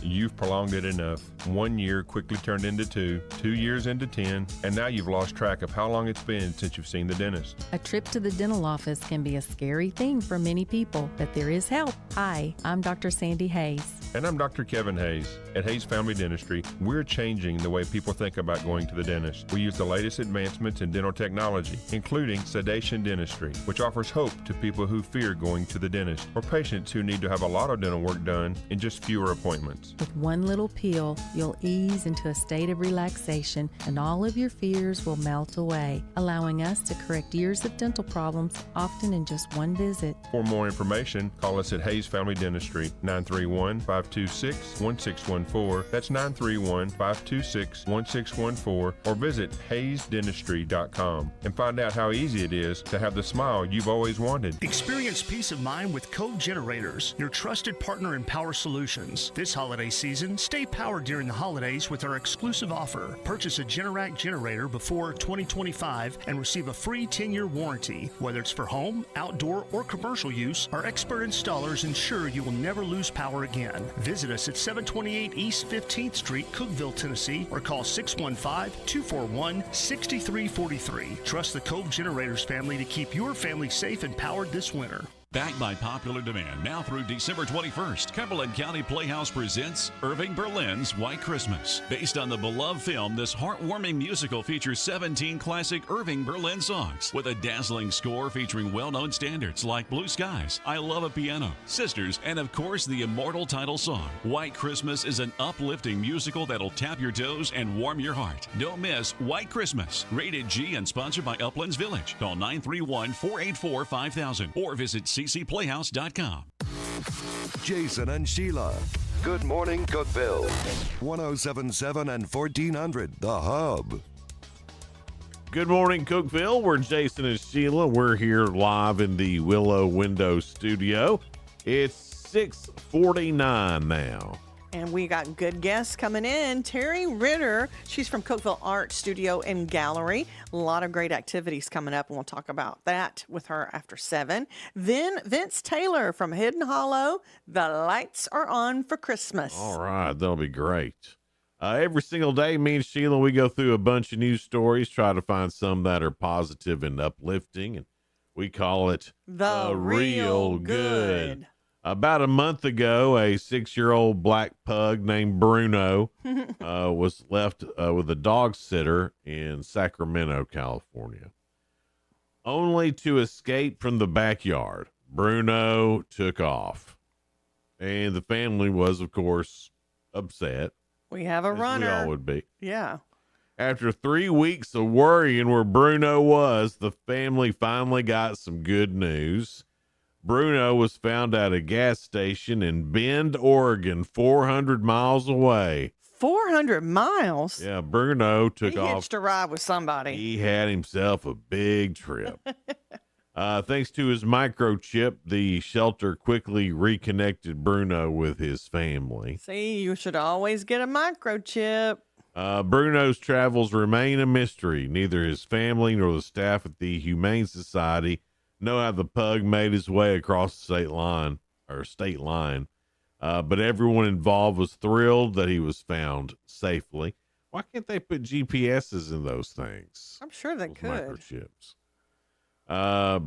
You've prolonged it enough. 1 year quickly turned into 2, 2 years into 10, and now you've lost track of how long it's been since you've seen the dentist. A trip to the dental office can be a scary thing for many people, but there is help. Hi, I'm Dr. Sandy Hayes. And I'm Dr. Kevin Hayes. At Hayes Family Dentistry, we're changing the way people think about going to the dentist. We use the latest advancements in dental technology, including sedation dentistry, which offers hope to people who fear going to the dentist, or patients who need to have a lot of dental work done in just fewer appointments. With one little peel, you'll ease into a state of relaxation and all of your fears will melt away, allowing us to correct years of dental problems, often in just one visit. For more information, call us at Hayes Family Dentistry, 931-526-1614. That's 931-526-1614, or visit hayesdentistry.com and find out how easy it is to have the smile you've always wanted. Experience peace of mind with Cove Generators, your trusted partner in power solutions. This holiday season, stay powered during the holidays with our exclusive offer. Purchase a Generac generator before 2025 and receive a free 10-year warranty. Whether it's for home, outdoor, or commercial use, our expert installers ensure you will never lose power again. Visit us at 728 East 15th Street, Cookeville, Tennessee, or call 615-241-6343. Trust the Cove Generators family to keep your family safe and powered this winter. Backed by popular demand, now through December 21st, Cumberland County Playhouse presents Irving Berlin's White Christmas. Based on the beloved film, this heartwarming musical features 17 classic Irving Berlin songs, with a dazzling score featuring well-known standards like Blue Skies, I Love a Piano, Sisters, and of course the immortal title song. White Christmas is an uplifting musical that'll tap your toes and warm your heart. Don't miss White Christmas. Rated G and sponsored by Uplands Village. Call 931-484-5000 or visit ccplayhouse.com. Jason and Sheila. Good morning, Cookeville. 1077 and 1400, The Hub. Good morning, Cookeville. We're Jason and Sheila. We're here live in the Willow Window studio. It's 6:49 now. And we got good guests coming in. Terry Ritter, she's from Cookeville Art Studio and Gallery. A lot of great activities coming up, and we'll talk about that with her after 7. Then Vince Taylor from Hidden Hollow. The lights are on for Christmas. All right, that'll be great. Every single day, me and Sheila, we go through a bunch of news stories, try to find some that are positive and uplifting, and we call it The Real Good. About a month ago, a 6-year-old black pug named Bruno was left with a dog sitter in Sacramento, California. Only to escape from the backyard, Bruno took off. And the family was, of course, upset. We have a runner. We all would be. Yeah. After 3 weeks of worrying where Bruno was, the family finally got some good news. Bruno was found at a gas station in Bend, Oregon, 400 miles away. 400 miles? Yeah, Bruno took off. He hitched a ride with somebody. He had himself a big trip. Thanks to his microchip, the shelter quickly reconnected Bruno with his family. See, you should always get a microchip. Bruno's travels remain a mystery. Neither his family nor the staff at the Humane Society know how the pug made his way across the state line. But everyone involved was thrilled that he was found safely. Why can't they put GPSs in those things? I'm sure they could. Microchips.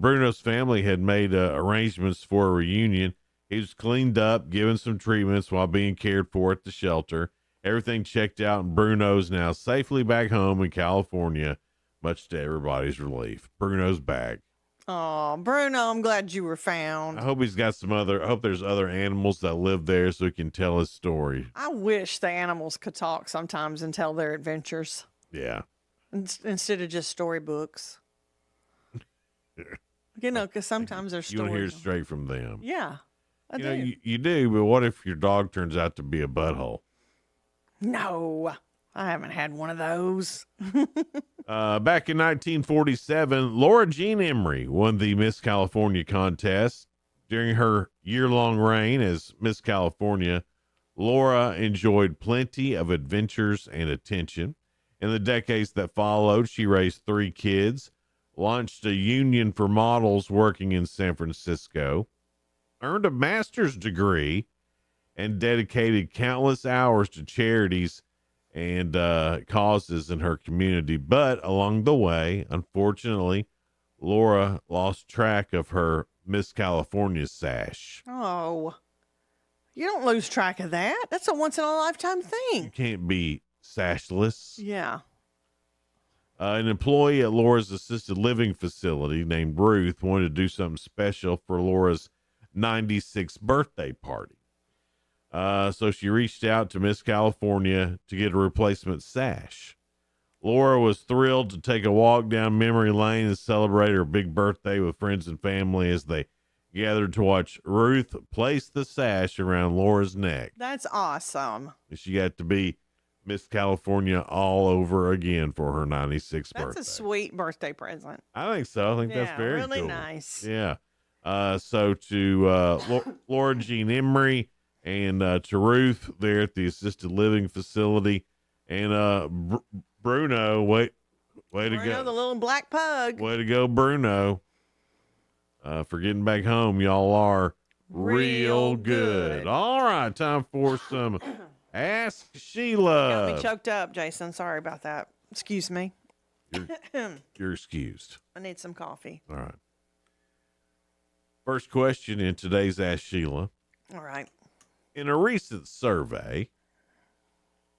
Bruno's family had made arrangements for a reunion. He was cleaned up, given some treatments while being cared for at the shelter. Everything checked out, and Bruno's now safely back home in California, much to everybody's relief. Bruno's back. Oh, Bruno, I'm glad you were found. I hope he's got I hope there's other animals that live there so he can tell his story. I wish the animals could talk sometimes and tell their adventures. Yeah. Instead of just storybooks. Because sometimes there's You want to hear stories. it straight from them. Yeah, I You do. know, you do, but what if your dog turns out to be a butthole? No, I haven't had one of those. Back in 1947, Laura Jean Emery won the Miss California contest. During her year-long reign as Miss California, Laura enjoyed plenty of adventures and attention. In the decades that followed, she raised 3 kids, launched a union for models working in San Francisco, earned a master's degree, and dedicated countless hours to charities and causes in her community. But along the way, unfortunately, Laura lost track of her Miss California sash. Oh, you don't lose track of that. That's a once-in-a-lifetime You thing. can't be sashless. Yeah. An employee at Laura's assisted living facility named Ruth wanted to do something special for Laura's 96th birthday party. So she reached out to Miss California to get a replacement sash. Laura was thrilled to take a walk down memory lane and celebrate her big birthday with friends and family as they gathered to watch Ruth place the sash around Laura's neck. That's awesome. She got to be Miss California all over again for her 96th That's birthday. a sweet birthday present. I think so. I think that's very really cool. nice. Yeah. So to Laura Jean Emery and to Ruth there at the assisted living facility, and Bruno, way to Bruno, go, the little black pug. way to go, Bruno. For getting back home, y'all are real good. All right, time for some Ask Sheila. Got me choked up, Jason. Sorry about that. Excuse me. You're excused. I need some coffee. All right. First question in today's Ask Sheila. All right. In a recent survey,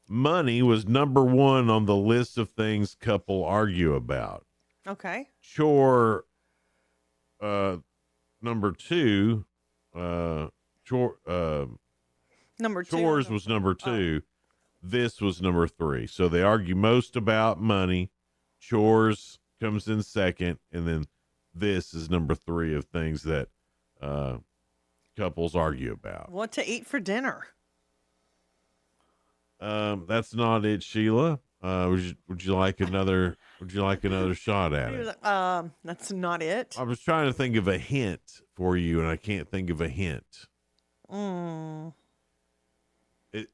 money was number 1 on the list of things couple argue about. Okay. Chore, number 2, Number 2. chores was number 2. This was number 3. So they argue most about money. Chores comes in second, and then this is number 3 of things that couples argue about. What to eat for dinner? That's not it, Sheila. Would you like another shot at it? That's not it. I was trying to think of a hint for you, and I can't think of a hint.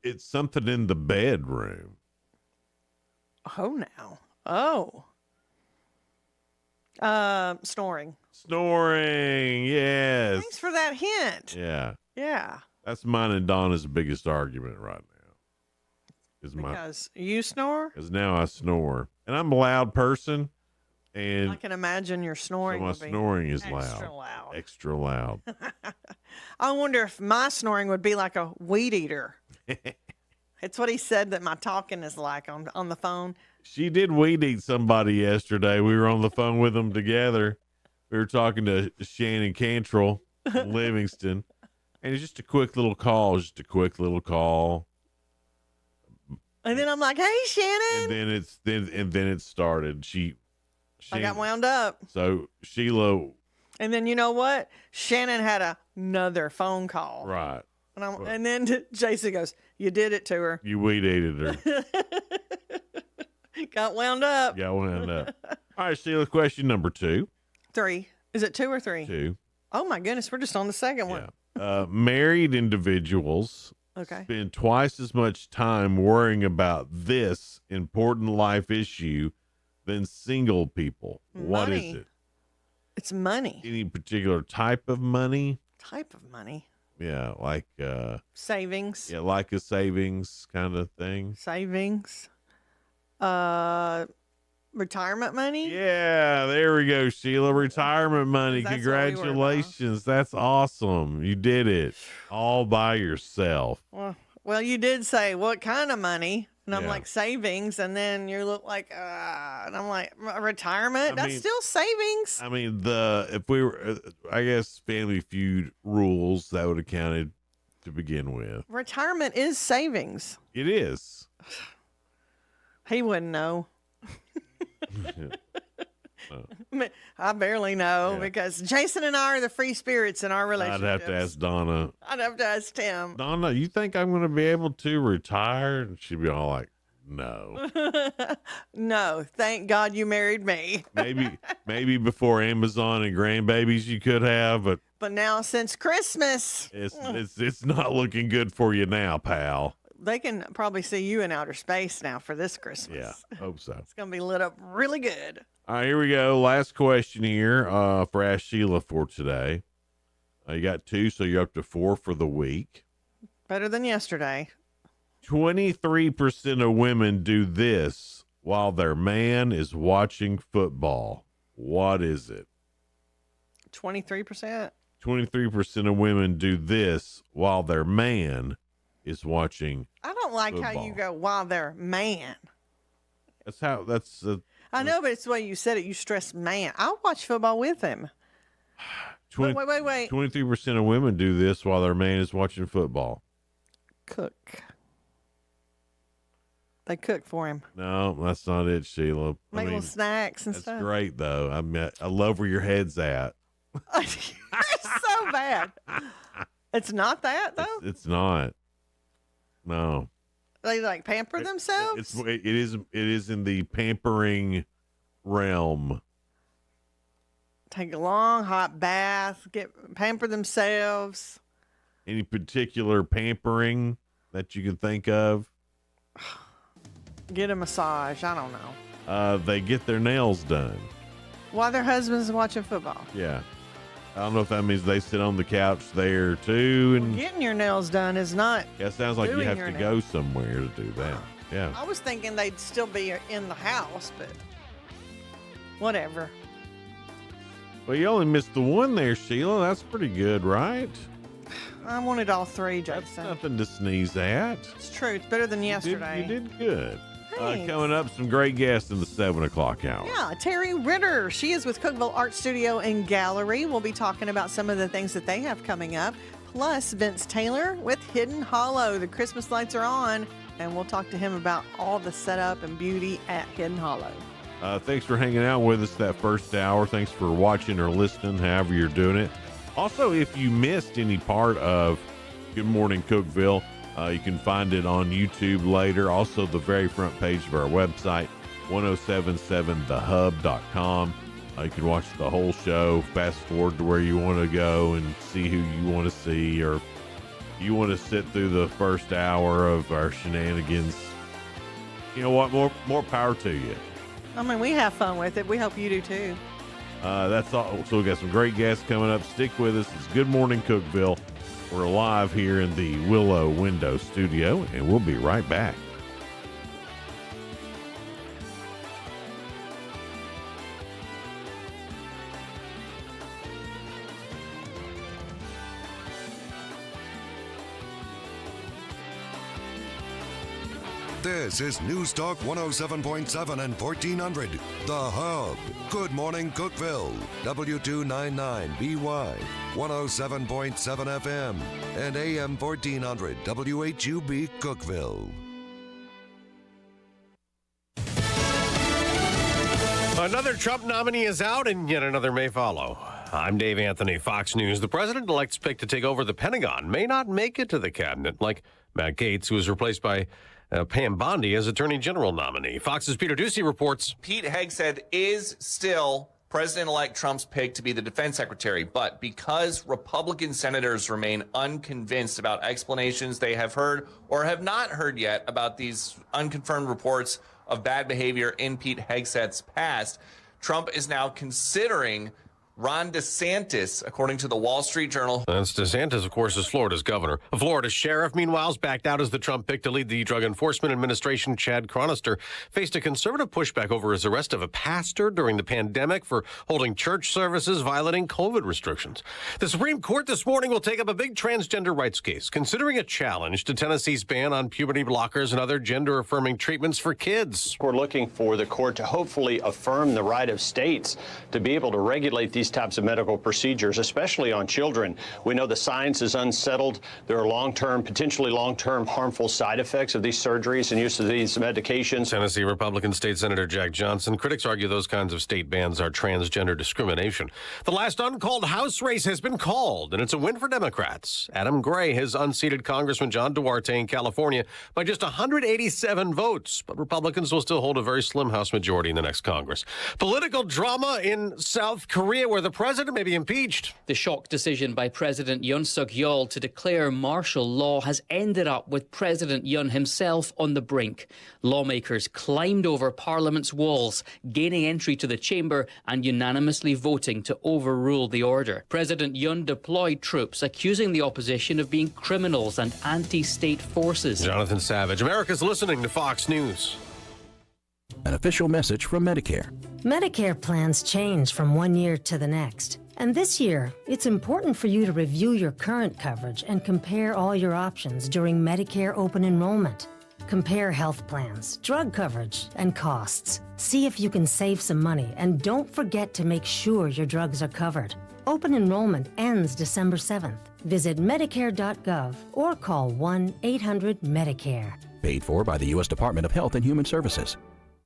It's something in the bedroom. Oh, now. Snoring. Snoring, yes. Thanks for that hint. Yeah. Yeah. That's mine and Donna's biggest argument right now. Because you snore? Because now I snore. And I'm a loud person. And I can imagine your snoring. so my would be snoring is extra loud. Extra loud. I wonder if my snoring would be like a weed eater. It's what he said that my talking is like on the phone. She did weed eat somebody yesterday. We were on the phone with them together. We were talking to Shannon Cantrell in Livingston. And it's just a quick little call. And then I'm like, hey, Shannon. And then it started. I got wound up. So Sheila. And then you know what? Shannon had another phone call. Right. And then Jason goes, you did it to her. You weed ate her. Got wound up. All right, Sheila, question number 2. 3. Is it 2 or 3? 2. Oh, my goodness. We're just on the second one. Married individuals Okay. spend twice as much time worrying about this important life issue than single people. What is Money. it? It's money. Any particular type of money? Type of money. Yeah, like Savings. yeah, like a savings kind of thing. Savings. Retirement money? Yeah, there we go, Sheila. Retirement money. That's what we were about. Congratulations. That's awesome. You did it all by yourself. Well, you did say what kind of money? And I'm Yeah. like, savings. And then you look like, and I'm like, retirement? That's mean- still savings. I mean, if we were, I guess, Family Feud rules, that would have counted to begin with. Retirement is savings. It is. He wouldn't know. I barely know because Jason and I are the free spirits in our I'd relationship. have to ask Donna. I'd have to ask Tim. Donna, you think I'm going to be able to retire? And she'd be all like, no. No, thank God you married me. maybe before Amazon and grandbabies you could have, but But now since Christmas, it's not looking good for you now, pal. they can probably see you in outer space now for this Christmas. Yeah, hope so. It's going to be lit up really good. All right, here we go. Last question here for Ask Sheila for today. You got 2, so you're up to 4 for the week. Better than yesterday. 23% of women do this while their man is watching football. What is it? 23%? 23% of women do this while their man is watching. I don't like how football. you go, while they're man. That's I know, but it's the way you said it. You stress man. I'll watch football with him. 20, Wait. 23% of women do this while their man is watching football. Cook. They cook for him. No, that's not it, Sheila. Make little snacks and that's stuff. great, though. I love where your head's at. You're so bad. It's not that, though? It's not. No. They like pamper themselves? It is in the pampering realm. Take a long hot bath, pamper themselves. Any particular pampering that you can think of? Get a massage. I don't know. They get their nails done. While their husband's watching football. Yeah. I don't know if that means they sit on the couch there too. And Getting your nails done is not. yeah, it sounds like you doing have your to nails. go somewhere to do that. Yeah. I was thinking they'd still be in the house, but whatever. Well, you only missed the one there, Sheila. That's pretty good, right? I wanted all 3, Jason. That's nothing to sneeze at. It's true. It's better than yesterday. You did good. Thanks. Coming up, some great guests in the 7 o'clock hour. Yeah, Terry Ritter. She is with Cookeville Art Studio and Gallery. We'll be talking about some of the things that they have coming up. Plus, Vince Taylor with Hidden Hollow. The Christmas lights are on, and we'll talk to him about all the setup and beauty at Hidden Hollow. Thanks for hanging out with us that first hour. Thanks for watching or listening, however you're doing it. Also, if you missed any part of Good Morning Cookeville, you can find it on YouTube later. Also, the very front page of our website, 1077thehub.com. You can watch the whole show, fast forward to where you want to go and see who you want to see, or you want to sit through the first hour of our shenanigans. You know what? More power to you. I mean, we have fun with it. We hope you do too. That's all. So we got some great guests coming up. Stick with us. It's Good Morning Cookeville. We're live here in the Willow Window Studio, and we'll be right back. This is News Talk 107.7 and 1400. The Hub. Good morning, Cookeville. W299BY. 107.7 FM. And AM 1400 WHUB Cookeville. Another Trump nominee is out and yet another may follow. I'm Dave Anthony, Fox News. The president-elect's pick to take over the Pentagon may not make it to the cabinet, like Matt Gaetz, who was replaced by Pam Bondi as Attorney General nominee. Fox's Peter Ducey reports. Pete Hegseth is still President-elect Trump's pick to be the defense secretary, but because Republican senators remain unconvinced about explanations they have heard or have not heard yet about these unconfirmed reports of bad behavior in Pete Hegseth's past, Trump is now considering Ron DeSantis, according to the Wall Street Journal. That's DeSantis, of course, is Florida's governor. A Florida sheriff, meanwhile, is backed out as the Trump pick to lead the Drug Enforcement Administration. Chad Chronister faced a conservative pushback over his arrest of a pastor during the pandemic for holding church services violating COVID restrictions. The Supreme Court this morning will take up a big transgender rights case, considering a challenge to Tennessee's ban on puberty blockers and other gender-affirming treatments for kids. We're looking for the court to hopefully affirm the right of states to be able to regulate these types of medical procedures, especially on children. We know the science is unsettled. There are potentially long-term harmful side effects of these surgeries and use of these medications. Tennessee Republican State Senator Jack Johnson. Critics argue those kinds of state bans are transgender discrimination. The last uncalled House race has been called, and it's a win for Democrats. Adam Gray has unseated Congressman John Duarte in California by just 187 votes, but Republicans will still hold a very slim House majority in the next Congress. Political drama in South Korea, where the president may be impeached. The shock decision by President Yoon Suk-yeol to declare martial law has ended up with President Yoon himself on the brink. Lawmakers climbed over Parliament's walls, gaining entry to the chamber and unanimously voting to overrule the order. President Yoon deployed troops, accusing the opposition of being criminals and anti-state forces. Jonathan Savage, America's listening to Fox News. An official message from Medicare. Medicare plans change from one year to the next. And this year, it's important for you to review your current coverage and compare all your options during Medicare open enrollment. Compare health plans, drug coverage, and costs. See if you can save some money, and don't forget to make sure your drugs are covered. Open enrollment ends December 7th. Visit Medicare.gov or call 1-800-MEDICARE. Paid for by the U.S. Department of Health and Human Services.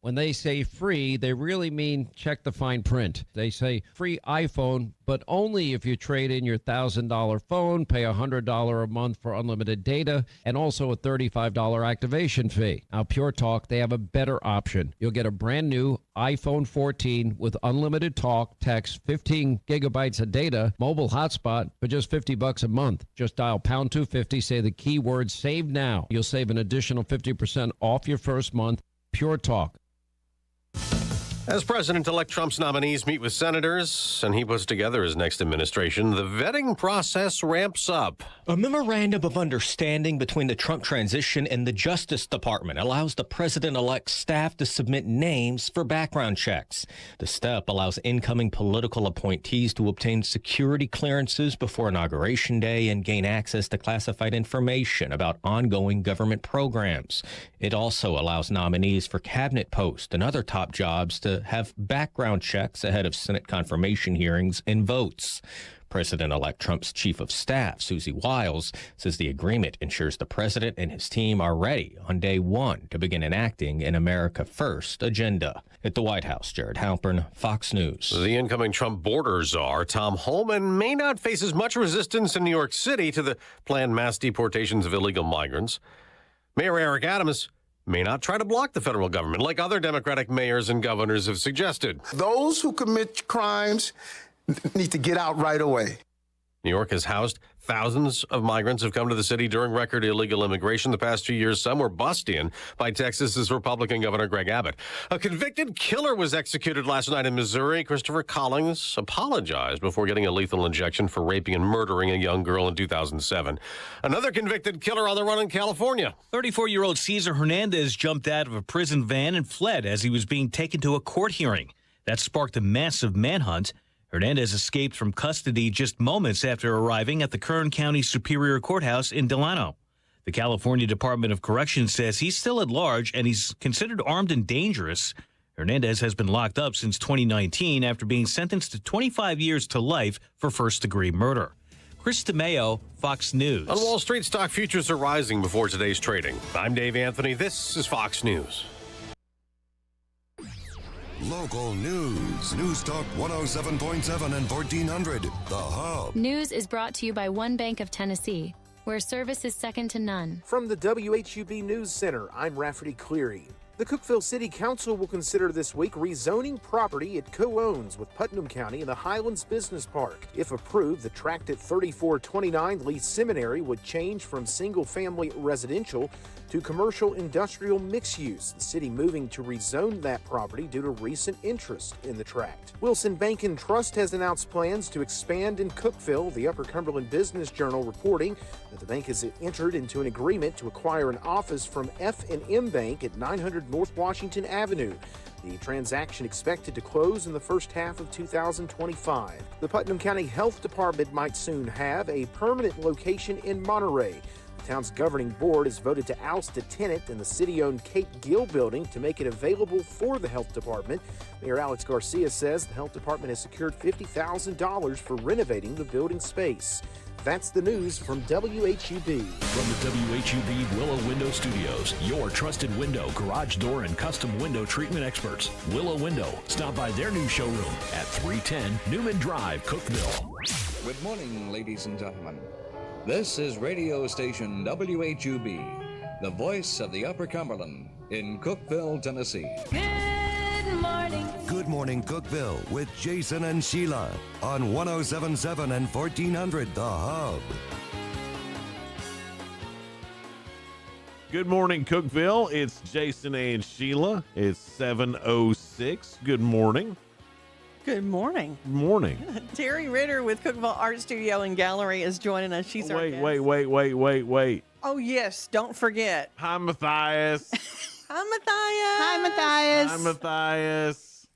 When they say free, they really mean check the fine print. They say free iPhone, but only if you trade in your $1,000 phone, pay $100 a month for unlimited data, and also a $35 activation fee. Now, Pure Talk, they have a better option. You'll get a brand new iPhone 14 with unlimited talk, text, 15 gigabytes of data, mobile hotspot for just $50 a month. Just dial pound 250, say the keyword save now. You'll save an additional 50% off your first month. Pure Talk. As President-elect Trump's nominees meet with senators and he puts together his next administration, the vetting process ramps up. A memorandum of understanding between the Trump transition and the Justice Department allows the president-elect's staff to submit names for background checks. The step allows incoming political appointees to obtain security clearances before Inauguration Day and gain access to classified information about ongoing government programs. It also allows nominees for cabinet posts and other top jobs to have background checks ahead of Senate confirmation hearings and votes. President-elect Trump's chief of staff, Susie Wiles, says the agreement ensures the president and his team are ready on day one to begin enacting an America First agenda. At the White House, Jared Halpern, Fox News. The incoming Trump border czar, Tom Homan, may not face as much resistance in New York City to the planned mass deportations of illegal migrants. Mayor Eric Adams may not try to block the federal government like other Democratic mayors and governors have suggested. Those who commit crimes need to get out right away. New York has housed thousands of migrants who've come to the city during record illegal immigration the past 2 years. Some were bussed in by Texas's Republican Governor Greg Abbott. A convicted killer was executed last night in Missouri. Christopher Collins apologized before getting a lethal injection for raping and murdering a young girl in 2007. Another convicted killer on the run in California. 34-year-old Cesar Hernandez jumped out of a prison van and fled as he was being taken to a court hearing. That sparked a massive manhunt. Hernandez escaped from custody just moments after arriving at the Kern County Superior Courthouse in Delano. The California Department of Corrections says he's still at large and he's considered armed and dangerous. Hernandez has been locked up since 2019 after being sentenced to 25 years to life for first-degree murder. Chris DeMeo, Fox News. On Wall Street, stock futures are rising before today's trading. I'm Dave Anthony. This is Fox News. Local news. News Talk 107.7 and 1400. The Hub. News is brought to you by One Bank of Tennessee, where service is second to none. From the WHUB News Center, I'm Rafferty Cleary. The Cookeville City Council will consider this week rezoning property it co-owns with Putnam County in the Highlands Business Park. If approved, the tract at 3429 Lee Seminary would change from single-family residential to commercial industrial mixed use, the city moving to rezone that property due to recent interest in the tract. Wilson Bank and Trust has announced plans to expand in Cookeville. The Upper Cumberland Business Journal reporting that the bank has entered into an agreement to acquire an office from F&M Bank at 900 North Washington Avenue. The transaction expected to close in the first half of 2025. The Putnam County Health Department might soon have a permanent location in Monterey. The town's governing board has voted to oust a tenant in the city-owned Cape Gill building to make it available for the health department. Mayor Alex Garcia says the health department has secured $50,000 for renovating the building space. That's the news from WHUB. From the WHUB Willow Window Studios, your trusted window, garage door, and custom window treatment experts. Willow Window. Stop by their new showroom at 310 Newman Drive, Cookeville. Good morning, ladies and gentlemen. This is radio station WHUB, the voice of the Upper Cumberland in Cookeville, Tennessee. Good morning. Good morning, Cookeville, with Jason and Sheila on 107.7 and 1400 The Hub. Good morning, Cookeville. It's Jason and Sheila. It's 7:06. Good morning. Good morning. Good morning. Terry Ritter with Cookeville Art Studio and Gallery is joining us. She's our guest. Wait. Oh, yes. Don't forget. Hi, Matthias. Hi, Matthias. Hi, Matthias.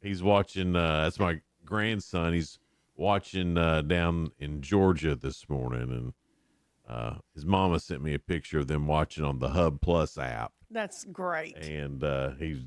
He's watching, that's my grandson. He's watching down in Georgia this morning, and his mama sent me a picture of them watching on the Hub Plus app. That's great. And he's...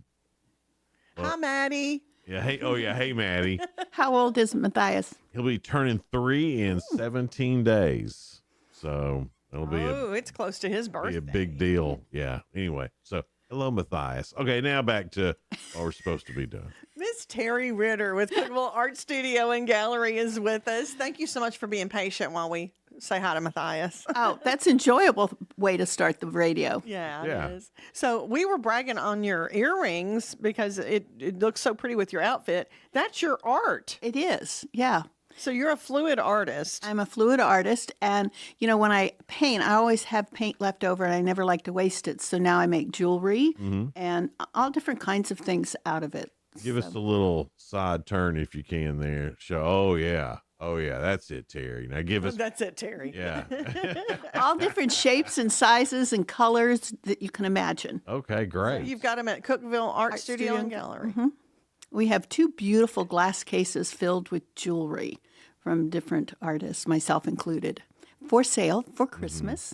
Hi, Maddie. Yeah, hey, Maddie. How old is Matthias? He'll be turning 3 in 17 days. So it'll be it's close to his birthday. Be a big deal. Yeah. Anyway, so hello, Matthias. Okay, now back to what we're supposed to be doing. Miss Terry Ritter with Cookeville Art Studio and Gallery is with us. Thank you so much for being patient while we say hi to Matthias. Oh, that's an enjoyable way to start the radio. Yeah, it is. So we were bragging on your earrings because it looks so pretty with your outfit. That's your art. It is, yeah. So you're a fluid artist. I'm a fluid artist. And, you know, when I paint, I always have paint left over and I never like to waste it. So now I make jewelry and all different kinds of things out of it. Give us a little side turn if you can there. Show, oh, yeah, that's it, Terry. Now give us. That's it, Terry. Yeah. All different shapes and sizes and colors that you can imagine. Okay, great. So you've got them at Cookeville Art Studio and Gallery. Mm-hmm. We have 2 beautiful glass cases filled with jewelry from different artists, myself included, for sale for Christmas.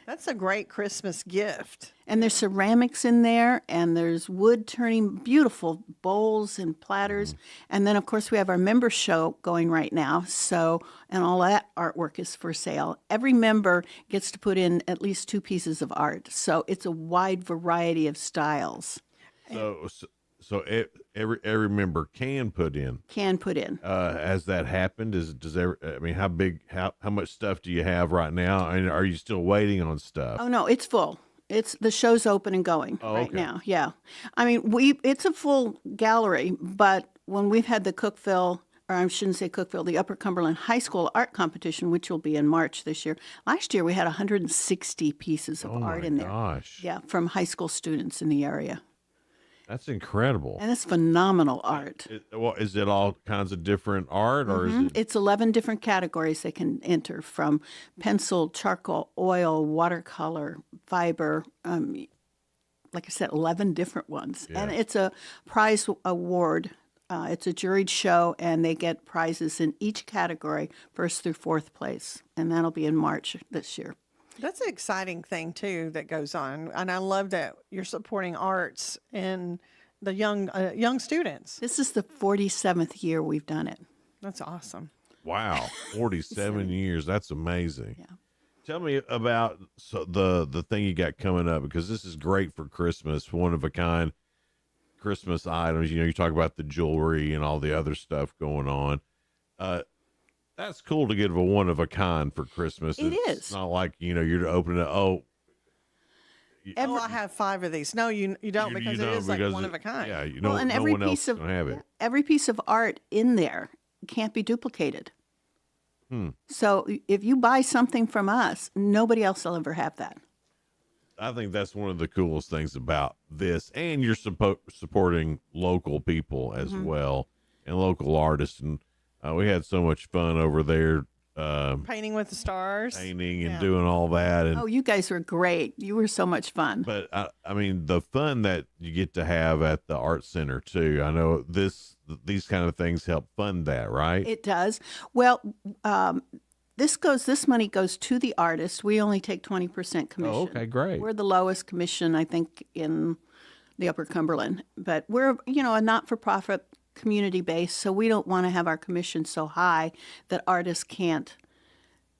That's a great Christmas gift. And there's ceramics in there, and there's wood turning, beautiful bowls and platters. And then, of course, we have our member show going right now. So, and all that artwork is for sale. Every member gets to put in at least 2 pieces of art. So it's a wide variety of styles. So every member can put in. Has that happened? How much stuff do you have right now? And are you still waiting on stuff? Oh no, it's full. The show's open and going right now. Yeah, I mean it's a full gallery. But when we've had the Cookeville, or I shouldn't say Cookeville, the Upper Cumberland High School art competition, which will be in March this year. Last year we had 160 pieces of art in there. Gosh. Yeah, from high school students in the area. That's incredible. And it's phenomenal art. Is it all kinds of different art, or is it? It's 11 different categories they can enter, from pencil, charcoal, oil, watercolor, fiber. Like I said, 11 different ones. Yeah. And it's a prize award. It's a juried show, and they get prizes in each category, 1st through 4th place. And that'll be in March this year. That's an exciting thing, too, that goes on. And I love that you're supporting arts and the young students. This is the 47th year we've done it. That's awesome. Wow, 47 years. That's amazing. Yeah. Tell me about the thing you got coming up, because this is great for Christmas, one-of-a-kind Christmas items. You know, you talk about the jewelry and all the other stuff going on. That's cool to get a one of a kind for Christmas. It's not like, you're opening it. Oh, I have 5 of these. No, you don't, because it is like one of a kind. Yeah, you Well, know, and no every one else piece of can have it. every piece of art in there can't be duplicated. So if you buy something from us, nobody else will ever have that. I think that's one of the coolest things about this, and you're supporting local people as well and local artists. And we had so much fun over there, Painting with the stars. painting and doing all that. And Oh, you guys were great. You were so much fun. but I mean, the fun that you get to have at the art center too. I know these kind of things help fund that, right? It does. Well, this money goes to the artist. We only take 20% commission. Oh, okay, great. We're the lowest commission, I think, in the Upper Cumberland. But we're, a not-for-profit community base, so we don't want to have our commission so high that artists can't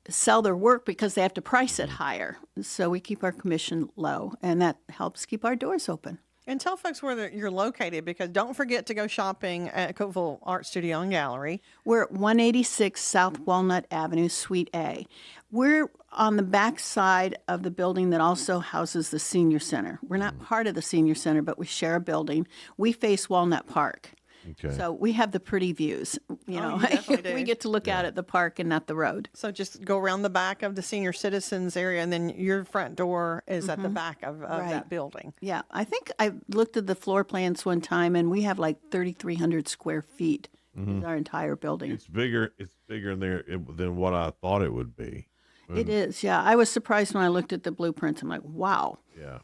sell their work because they have to price it higher. So we keep our commission low, and that helps keep our doors open. And tell folks where you're located, because don't forget to go shopping at Cookeville Art Studio and Gallery. We're at 186 South Walnut Avenue, Suite A. We're on the back side of the building that also houses the senior center. We're not part of the senior center, but we share a building. We face Walnut Park. Okay. So we have the pretty views. You definitely do. We get to look out at the park and not the road. So just go around the back of the senior citizens area, and then your front door is at the back of that building. Yeah, I think I looked at the floor plans one time, and we have like 3,300 square feet. Is our entire building. It's bigger. It's bigger in there than what I thought it would be. It is. Yeah, I was surprised when I looked at the blueprints. I'm like, wow. Yeah.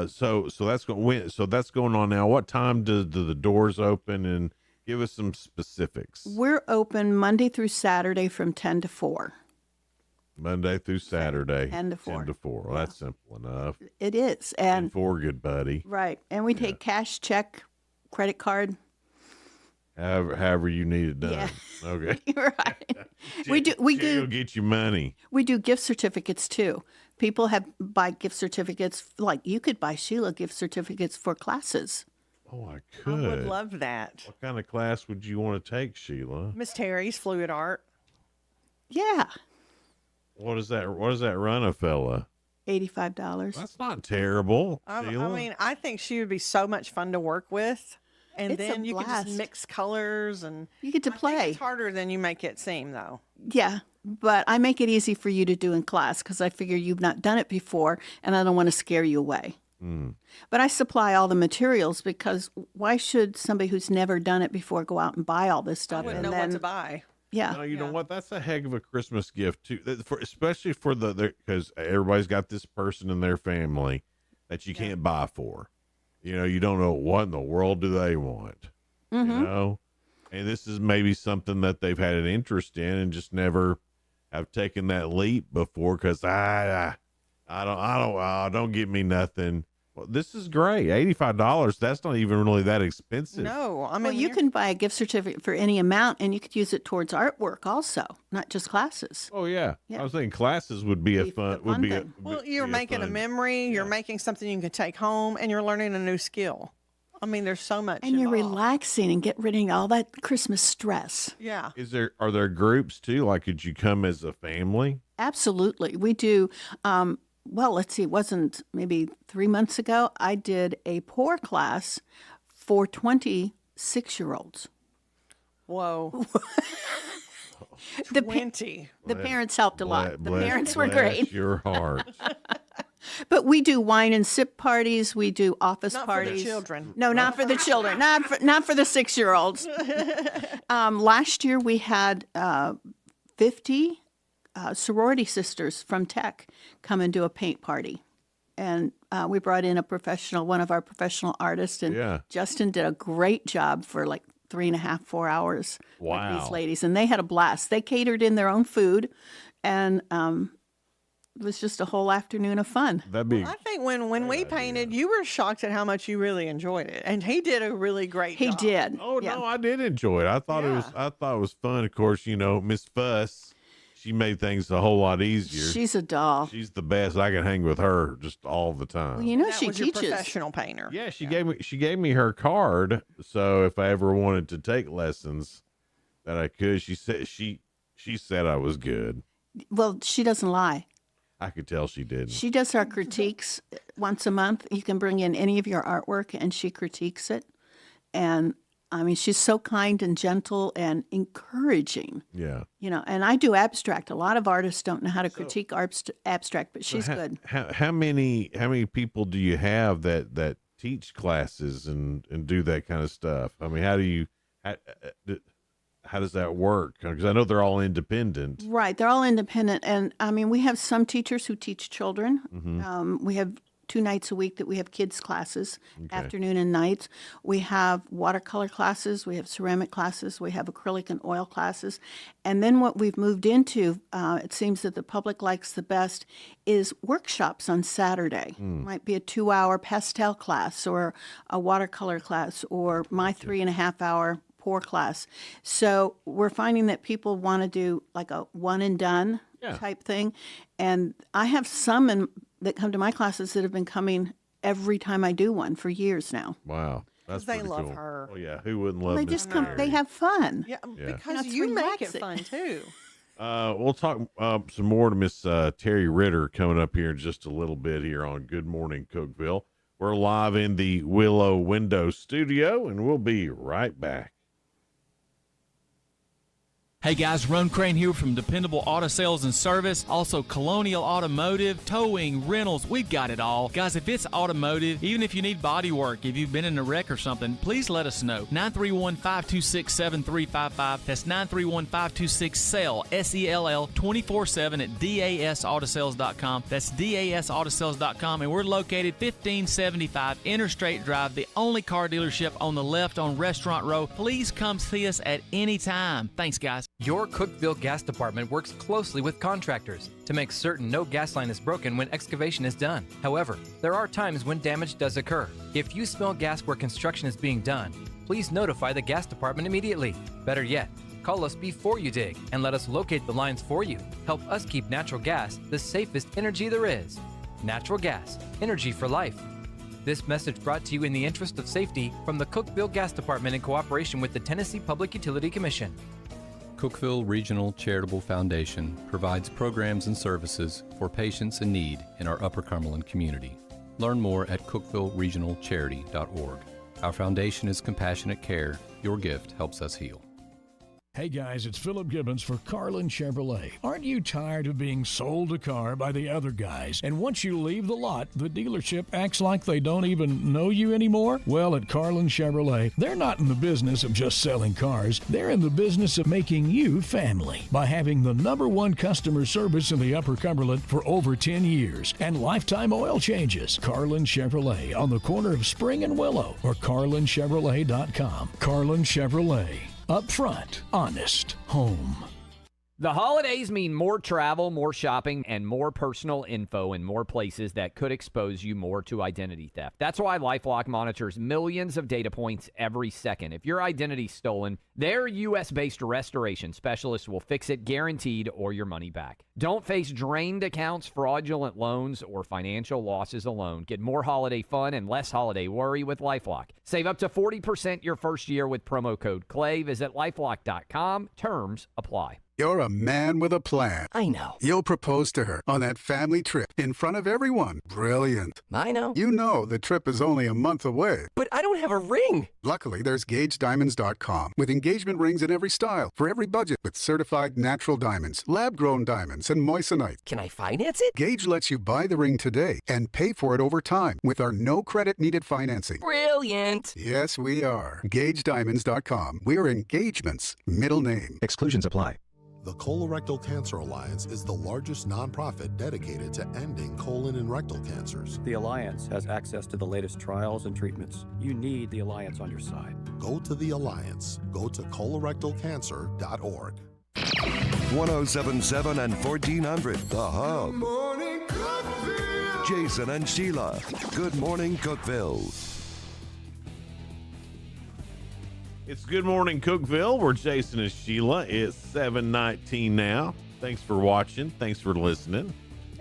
So that's going on now. What time do the doors open, and give us some specifics? We're open Monday through Saturday from 10 to 4. Monday through Saturday. 10 to 4. 10 to 4. Well, that's simple enough. It is. 10 And to 4, good buddy. right. And we take cash, check, credit card. However you need it done. Yeah. Okay. Right. We do get you money. We do gift certificates too. People buy gift certificates, like you could buy Sheila gift certificates for classes. Oh, I I could. would love that. What kind of class would you want to take, Sheila? Miss Terry's Fluid Art. Yeah. What does that run a fella? $85. That's not terrible. I Sheila. mean, I think she would be so much fun to work with. And It's a then you can just blast. mix colors, and You get to I think play. it's harder than you make it seem, though. Yeah, but I make it easy for you to do in class because I figure you've not done it before, and I don't want to scare you away. But I supply all the materials, because why should somebody who's never done it before go out and buy all this stuff? I wouldn't and know then, what to buy. Yeah. No, you know what? That's a heck of a Christmas gift too, especially for because everybody's got this person in their family that you can't buy for. You don't know what in the world do they want. You know, and this is maybe something that they've had an interest in and just never have taken that leap before. Because don't give me nothing. Well, this is great. $85. That's not even really that expensive. No, I mean, Well, you can buy a gift certificate for any amount, and you could use it towards artwork also, not just classes. Oh yeah. Yeah. I was thinking classes would be a fun. Would be a, thing. Well, would you're be making a fun- memory. You're making something you can take home, and you're learning a new skill. I mean, there's so much. And you're involved. relaxing and get rid of all that Christmas stress. Yeah. Are there groups too? Like, could you come as a family? Absolutely. We do. Well, let's see, it wasn't maybe 3 months ago, I did a pour class for 26-year-olds. Whoa. The 20. The parents helped a lot. The parents were Bless great. your heart. But we do wine and sip parties. We do office Not for the parties. children. No, not for the children. Not for the 6-year-olds. Last year we had 50 sorority sisters from Tech come and do a paint party, and we brought in one of our professional artists, and Justin did a great job for like 3.5, 4 hours with these ladies, and they had a blast. They catered in their own food, and it was just a whole afternoon of fun. That'd be. I think when we painted, you were shocked at how much you really enjoyed it, and he did a really great job. He did. Oh no, I did enjoy it. I thought it was fun. Of course, Miss Fuss, she made things a whole lot easier. She's a doll. She's the best. I can hang with her just all the time. Well, That she was teaches. your professional painter. Yeah, she gave me her card, so if I ever wanted to take lessons, that I could. She said I was good. Well, she doesn't lie. I could tell she didn't. She does our critiques once a month. You can bring in any of your artwork, and she critiques it. And I mean, she's so kind and gentle and encouraging. Yeah. And I do abstract. A lot of artists don't know how to critique abstract, but she's good. How many people do you have that teach classes and do that kind of stuff? I mean, how does that work? Because I know they're all independent. Right. They're all independent. And I mean, we have some teachers who teach children. Mm-hmm. We have 2 nights a week that we have kids classes, afternoon and nights. We have watercolor classes. We have ceramic classes. We have acrylic and oil classes. And then what we've moved into, it seems that the public likes the best, is workshops on Saturday. Might be a 2-hour pastel class or a watercolor class or my 3.5-hour pour class. So we're finding that people want to do like a one and done type thing. And I have some that come to my classes that have been coming every time I do one for years now. Wow. That's they pretty love cool. her. Oh yeah, who wouldn't love They Miss just come, Terry? they have fun. Yeah, Yeah. because It's you make it relaxing. fun too. We'll talk some more to Miss Terry Ritter coming up here in just a little bit here on Good Morning Cookeville. We're live in the Willow Window Studio, and we'll be right back. Hey guys, Ron Crane here from Dependable Auto Sales and Service, also Colonial Automotive, towing, rentals, we've got it all. Guys, if it's automotive, even if you need body work, if you've been in a wreck or something, please let us know. 931-526-7355. That's 931-526-SELL, S-E-L-L, 24/7 at dasautosales.com. That's dasautosales.com, and we're located 1575 Interstate Drive, the only car dealership on the left on Restaurant Row. Please come see us at any time. Thanks, guys. Your Cookeville Gas Department works closely with contractors to make certain no gas line is broken when excavation is done. However, there are times when damage does occur. If you smell gas where construction is being done, please notify the gas department immediately. Better yet, call us before you dig and let us locate the lines for you. Help us keep natural gas the safest energy there is. Natural gas, energy for life. This message brought to you in the interest of safety from the Cookeville Gas Department in cooperation with the Tennessee Public Utility Commission. Cookeville Regional Charitable Foundation provides programs and services for patients in need in our Upper Cumberland community. Learn more at cookvilleregionalcharity.org. Our foundation is compassionate care. Your gift helps us heal. Hey guys, it's Philip Gibbons for Carlin Chevrolet. Aren't you tired of being sold a car by the other guys? And once you leave the lot, the dealership acts like they don't even know you anymore? Well, at Carlin Chevrolet, they're not in the business of just selling cars. They're in the business of making you family by having the #1 customer service in the Upper Cumberland for over 10 years and lifetime oil changes. Carlin Chevrolet on the corner of Spring and Willow or carlinchevrolet.com. Carlin Chevrolet. Upfront, honest, home. The holidays mean more travel, more shopping, and more personal info in more places that could expose you more to identity theft. That's why LifeLock monitors millions of data points every second. If your identity's stolen, their U.S.-based restoration specialists will fix it guaranteed or your money back. Don't face drained accounts, fraudulent loans, or financial losses alone. Get more holiday fun and less holiday worry with LifeLock. Save up to 40% your first year with promo code CLAY. Visit LifeLock.com. Terms apply. You're a man with a plan. I know. You'll propose to her on that family trip in front of everyone. Brilliant. I know. You know the trip is only a month away. But I don't have a ring. Luckily, there's GageDiamonds.com with engagement rings in every style for every budget with certified natural diamonds, lab-grown diamonds, and moissanite. Can I finance it? Gage lets you buy the ring today and pay for it over time with our no credit needed financing. Brilliant. Yes, we are. GageDiamonds.com. We're engagements. Middle name. Exclusions apply. The Colorectal Cancer Alliance is the largest nonprofit dedicated to ending colon and rectal cancers. The Alliance has access to the latest trials and treatments. You need the Alliance on your side. Go to the Alliance. Go to colorectalcancer.org. 1077 and 1400, The Hub. Jason and Sheila. Good morning, Cookeville. It's Good Morning Cookeville. We're Jason and Sheila. It's 7:19 now. Thanks for watching. Thanks for listening.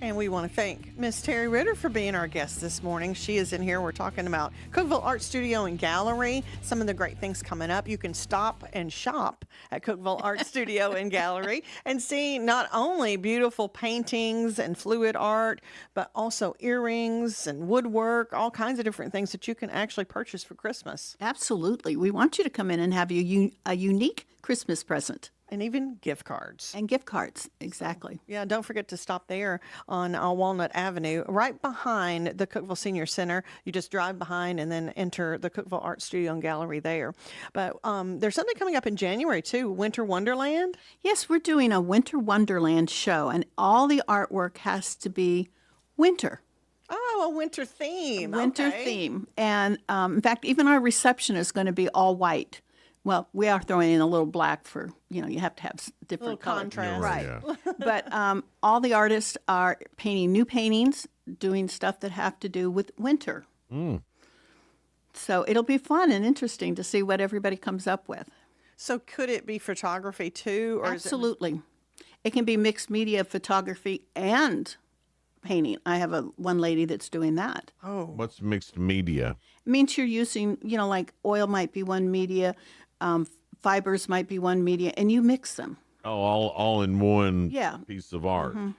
And we want to thank Miss Terry Ritter for being our guest this morning. She is in here. We're talking about Cookeville Art Studio and Gallery, some of the great things coming up. You can stop and shop at Cookeville Art Studio and Gallery and see not only beautiful paintings and fluid art, but also earrings and woodwork, all kinds of different things that you can actually purchase for Christmas. Absolutely. We want you to come in and have a unique Christmas present. And even gift cards. And gift cards, exactly. Yeah, don't forget to stop there on Walnut Avenue, right behind the Cookeville Senior Center. You just drive behind and then enter the Cookeville Art Studio and Gallery there. But there's something coming up in January, too, Winter Wonderland. Yes, we're doing a Winter Wonderland show, and all the artwork has to be winter. Oh, a winter theme. Winter theme. And in fact, even our reception is going to be all white. Well, we are throwing in a little black for, you have to have different colors. Contrast. Right. Yeah. But all the artists are painting new paintings, doing stuff that have to do with winter. So it'll be fun and interesting to see what everybody comes up with. So could it be photography, too? Or Absolutely. It can be mixed media photography and painting. I have one lady that's doing that. Oh. What's mixed media? It means you're using, like oil might be one media, fibers might be one media, and you mix them. Oh, all in one Yeah. piece of art. Mm-hmm.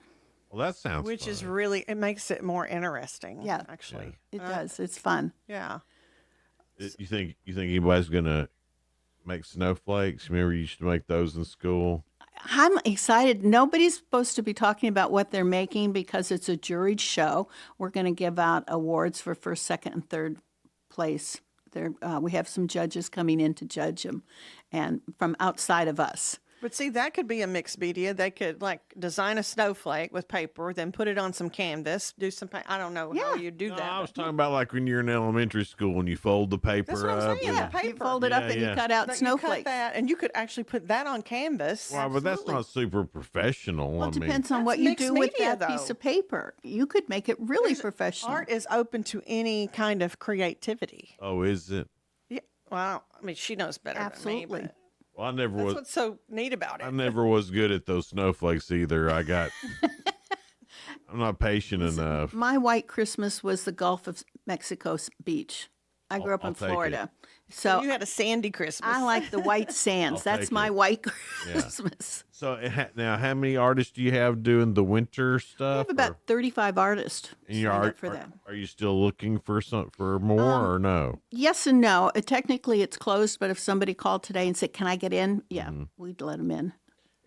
Well, that sounds Which fun. is really, it makes it more interesting. Yeah. Actually. It does. It's fun. Yeah. You think anybody's gonna make snowflakes? Remember, you used to make those in school. I'm excited. Nobody's supposed to be talking about what they're making because it's a juried show. We're going to give out awards for first, second, and third place. We have some judges coming in to judge them, and from outside of us. But see, that could be a mixed media. They could design a snowflake with paper, then put it on some canvas, do some I don't know how you do that. I was talking about like when you're in elementary school and you fold the paper That's what up. I'm saying. Yeah, The paper. you fold it up and you cut out But snowflakes. You cut that, and you could actually put that on canvas. Wow, but that's not super professional. Well, I it mean, depends on what That's you mixed do with media, that piece though. of paper. You could make it really professional. Art is open to any kind of creativity. oh, is it? Yeah. Well, I mean, she knows better Absolutely. than me. But Well, I never that's was. what's so neat about it. I never was good at those snowflakes either. I'm not patient enough. My white Christmas was the Gulf of Mexico beach. I grew up I'll in take Florida. it. So you had a sandy Christmas. I like the white sands. I'll That's take my it. white Yeah. Christmas. So now, how many artists do you have doing the winter We stuff? have about 35 artists and you signed are, up for that. are you still looking for more or no? Yes and no. Technically, it's closed, but if somebody called today and said, "Can I get in?" Yeah, we'd let them in.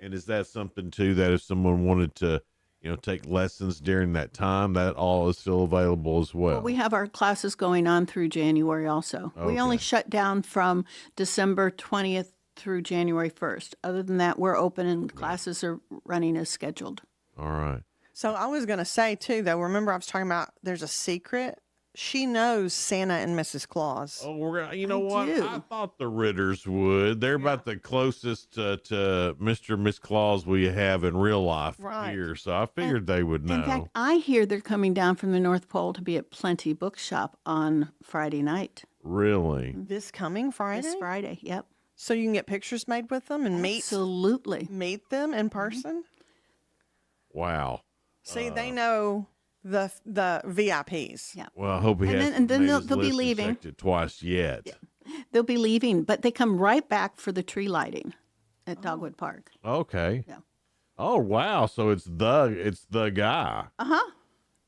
And is that something too that if someone wanted to, take lessons during that time, that all is still available as well? Well, we have our classes going on through January also. We only shut down from December 20th through January 1st. Other than that, we're open and classes are running as scheduled. All right. So I was going to say, too, though, remember I was talking about there's a secret? She knows Santa and Mrs. Claus. Oh, you know what? do. I thought the Ritters would. They're about the closest to Mr. and Miss Claus we have in real life here, so I figured they would know. In fact, I hear they're coming down from the North Pole to be at Plenty Bookshop on Friday night. Really? This coming Friday? This Friday, yep. So you can get pictures made with them and Absolutely. meet them in person? Wow. See, they know the VIPs. Yeah. Well, I hope he And hasn't then- and then made they'll- his they'll be list and leaving. checked it twice yet. They'll be leaving, but they come right back for the tree lighting at Dogwood Park. Okay. Yeah. Oh wow! So it's the guy.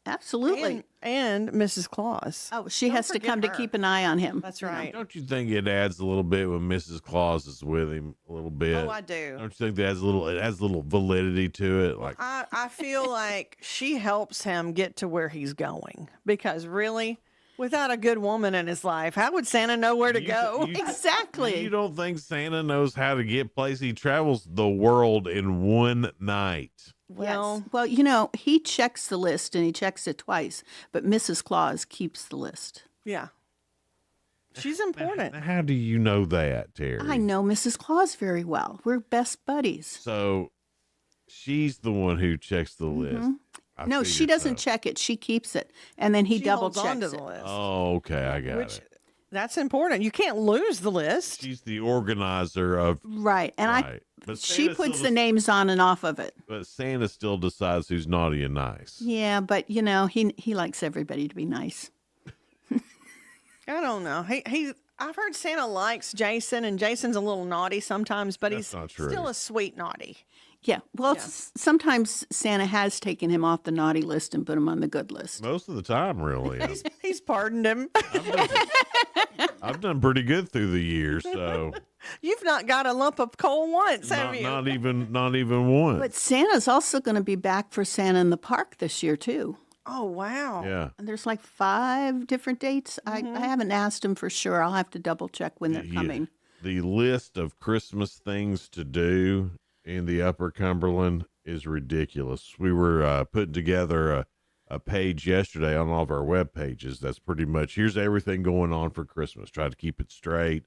Absolutely. And Mrs. Claus. Oh, she Don't has to forget come to her. keep an eye on him. That's right. Don't you think it adds a little bit when Mrs. Claus is with him a little bit? Oh, I do. Don't you think that it adds a little validity to it? Like, I feel like she helps him get to where he's going because really, without a good woman in his life, how would Santa know where to go? Exactly. you don't think Santa knows how to get places? He travels the world in one night. Well, Yes. Well, he checks the list and he checks it twice, but Mrs. Claus keeps the list. yeah. She's important. How do you know that, Terry? I know Mrs. Claus very well. We're best buddies. So she's the one who checks the list. I No, she figured doesn't so. check it. She keeps it, and then he She double holds on checks to it. the list. Oh, okay, I got Which it. that's important. You can't lose the list. She's the organizer of Right, and Right. But she Santa puts still the names on and off of it. But Santa still decides who's naughty and nice. Yeah, but you know, he likes everybody to be nice. I don't know. I've heard Santa likes Jason, and Jason's a little naughty sometimes, but he's not true. still a sweet naughty. Yeah, well, sometimes Santa has taken him off the naughty list and put him on the good list. Most of the time, really. He's pardoned him. I've done pretty good through the years, so You've not got a lump of coal once, have you? not even one. But Santa's also going to be back for Santa in the Park this year too. Oh wow! Yeah, And there's like 5 different dates. I haven't asked him for sure. I'll have to double check when they're coming. The list of Christmas things to do in the Upper Cumberland is ridiculous. We were putting together a page yesterday on all of our web pages. That's pretty much, here's everything going on for Christmas. Try to keep it straight.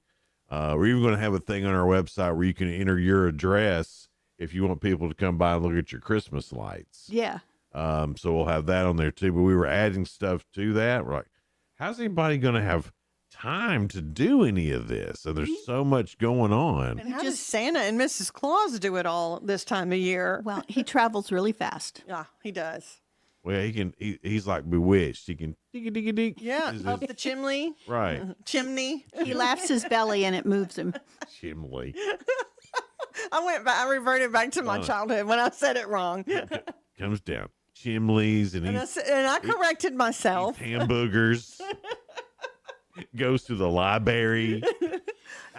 We're even going to have a thing on our website where you can enter your address if you want people to come by and look at your Christmas lights. Yeah. So we'll have that on there too. But we were adding stuff to that. We're like, how's anybody going to have time to do any of this? And there's so much going on. And how does Santa and Mrs. Claus do it all this time of year? Well, he travels really fast. Yeah, he does. Well, he's like bewitched. He can dig. Yeah, up the chimney. Right. Chimney. He laughs his belly and it moves him. Chimney. I reverted back to my childhood when I said it wrong. Comes down. Chimneys and I corrected myself. Hamburgers. Goes to the library.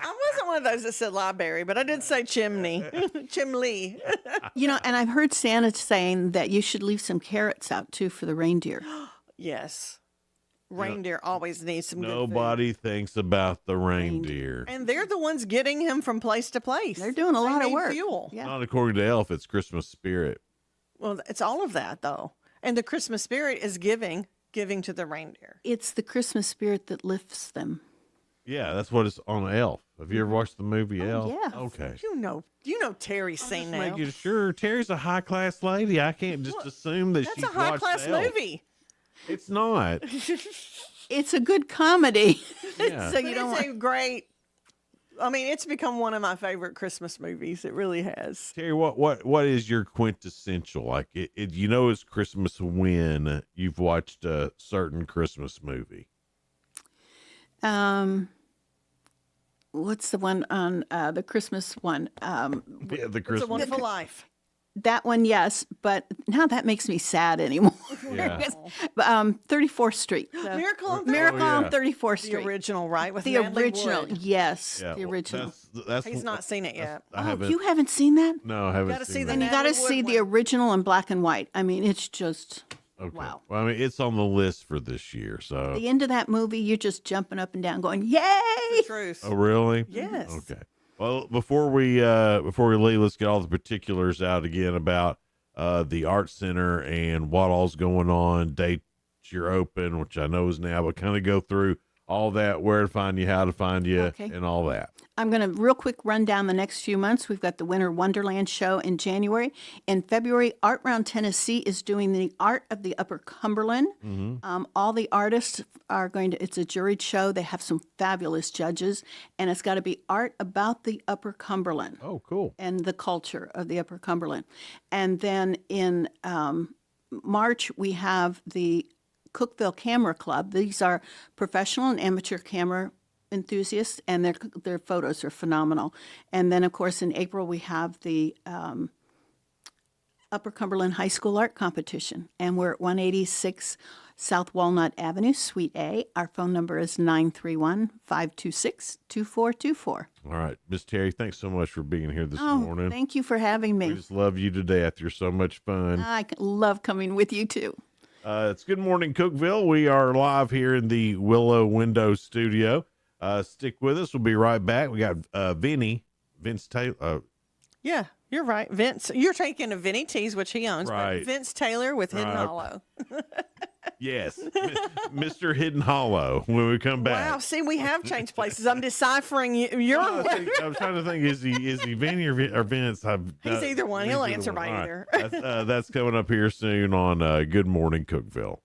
I wasn't one of those that said library, but I did say chimney. Chimney. You know, and I've heard Santa saying that you should leave some carrots out too for the reindeer. Yes. Reindeer always need some Nobody thinks about the reindeer. And they're the ones getting him from place to place. They're doing a lot of need work. Fuel. Yeah. Not according to Elf, it's Christmas spirit. Well, it's all of that, though. And the Christmas spirit is giving to the reindeer. It's the Christmas spirit that lifts them. Yeah, that's what it's on Elf. Have you ever watched the movie Elf? Yeah. Okay. You know Terry's seen now. Making sure Terry's a high class lady. I can't just assume that That's she's a high class Elf. movie. It's not. It's a good comedy. Yeah. So you don't It's a great. I mean, it's become one of my favorite Christmas movies. It really has. Terry, what is your quintessential? Like, you know it's Christmas when you've watched a certain Christmas movie. What's the one on the Christmas one? Yeah, the Christmas. It's a Wonderful Life. That one, yes, but now that makes me sad anymore. Yeah. 34th Street. Miracle on Miracle on 34th The Street. original, right? With The Natalie original, Wood. yes, Yeah, the well, original. that's He's not seen it yet. I haven't. You haven't seen that? No, I haven't gotta seen see that. Then you got to see the original in black and white. I mean, it's just Okay. wow. Well, I mean, it's on the list for this year. So. The end of that movie, you're just jumping up and down, going, "Yay!" Truth. Oh, really? Yes. Okay. Well, before we leave, let's get all the particulars out again about the art center and what all's going on. Dates you're open, which I know is now, but kind of go through all that, where to find you, how to find you, Okay. and all that. I'm going to real quick run down the next few months. We've got the Winter Wonderland show in January. In February, Art Round Tennessee is doing the art of the Upper Cumberland. All the artists are going to, it's a juried show. They have some fabulous judges, and it's got to be art about the Upper Cumberland. Oh, cool. And the culture of the Upper Cumberland. And then in March, we have the Cookeville Camera Club. These are professional and amateur camera enthusiasts, and their photos are phenomenal. And then, of course, in April, we have the Upper Cumberland High School Art Competition, and we're at 186 South Walnut Avenue, Suite A. Our phone number is 931-526-2424. All right. Miss Terry, thanks so much for being here this Oh, morning. thank you for having me. We just love you to death. You're so much fun. I love coming with you, too. It's Good Morning Cookeville. We are live here in the Willow Window Studio. Stick with us. We'll be right back. We got Vince Taylor. Yeah, you're right. Vince, you're taking a Vinny Tees, which he owns, Right. but Vince Taylor with Hidden Right. Hollow. Yes, Mr. Hidden Hollow. When we come back. Wow, see, we have changed places. I'm deciphering your I was trying to think, is he Vinny or Vince? He's either one. He'll He's answer one. by All either. Right. That's coming up here soon on Good Morning Cookeville.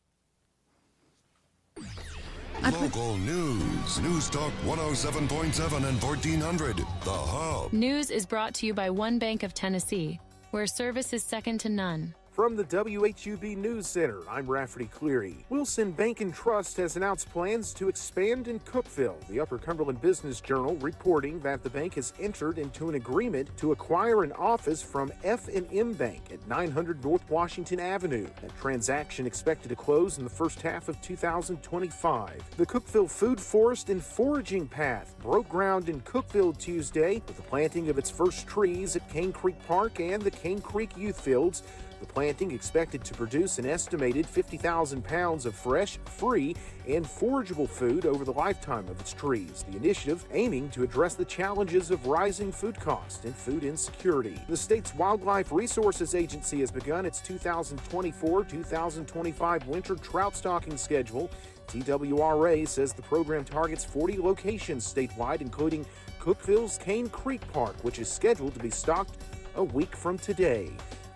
Local news. News Talk 107.7 and 1400. The Hub. News is brought to you by One Bank of Tennessee, where service is second to none. From the WHUB News Center, I'm Rafferty Cleary. Wilson Bank and Trust has announced plans to expand in Cookeville. The Upper Cumberland Business Journal reporting that the bank has entered into an agreement to acquire an office from F&M Bank at 900 North Washington Avenue. That transaction expected to close in the first half of 2025. The Cookeville Food Forest and Foraging Path broke ground in Cookeville Tuesday with the planting of its first trees at Cane Creek Park and the Cane Creek Youth Fields. The planting expected to produce an estimated 50,000 pounds of fresh, free, and forageable food over the lifetime of its trees. The initiative aiming to address the challenges of rising food costs and food insecurity. The state's Wildlife Resources Agency has begun its 2024-2025 winter trout stocking schedule. TWRA says the program targets 40 locations statewide, including Cookeville's Cane Creek Park, which is scheduled to be stocked a week from today.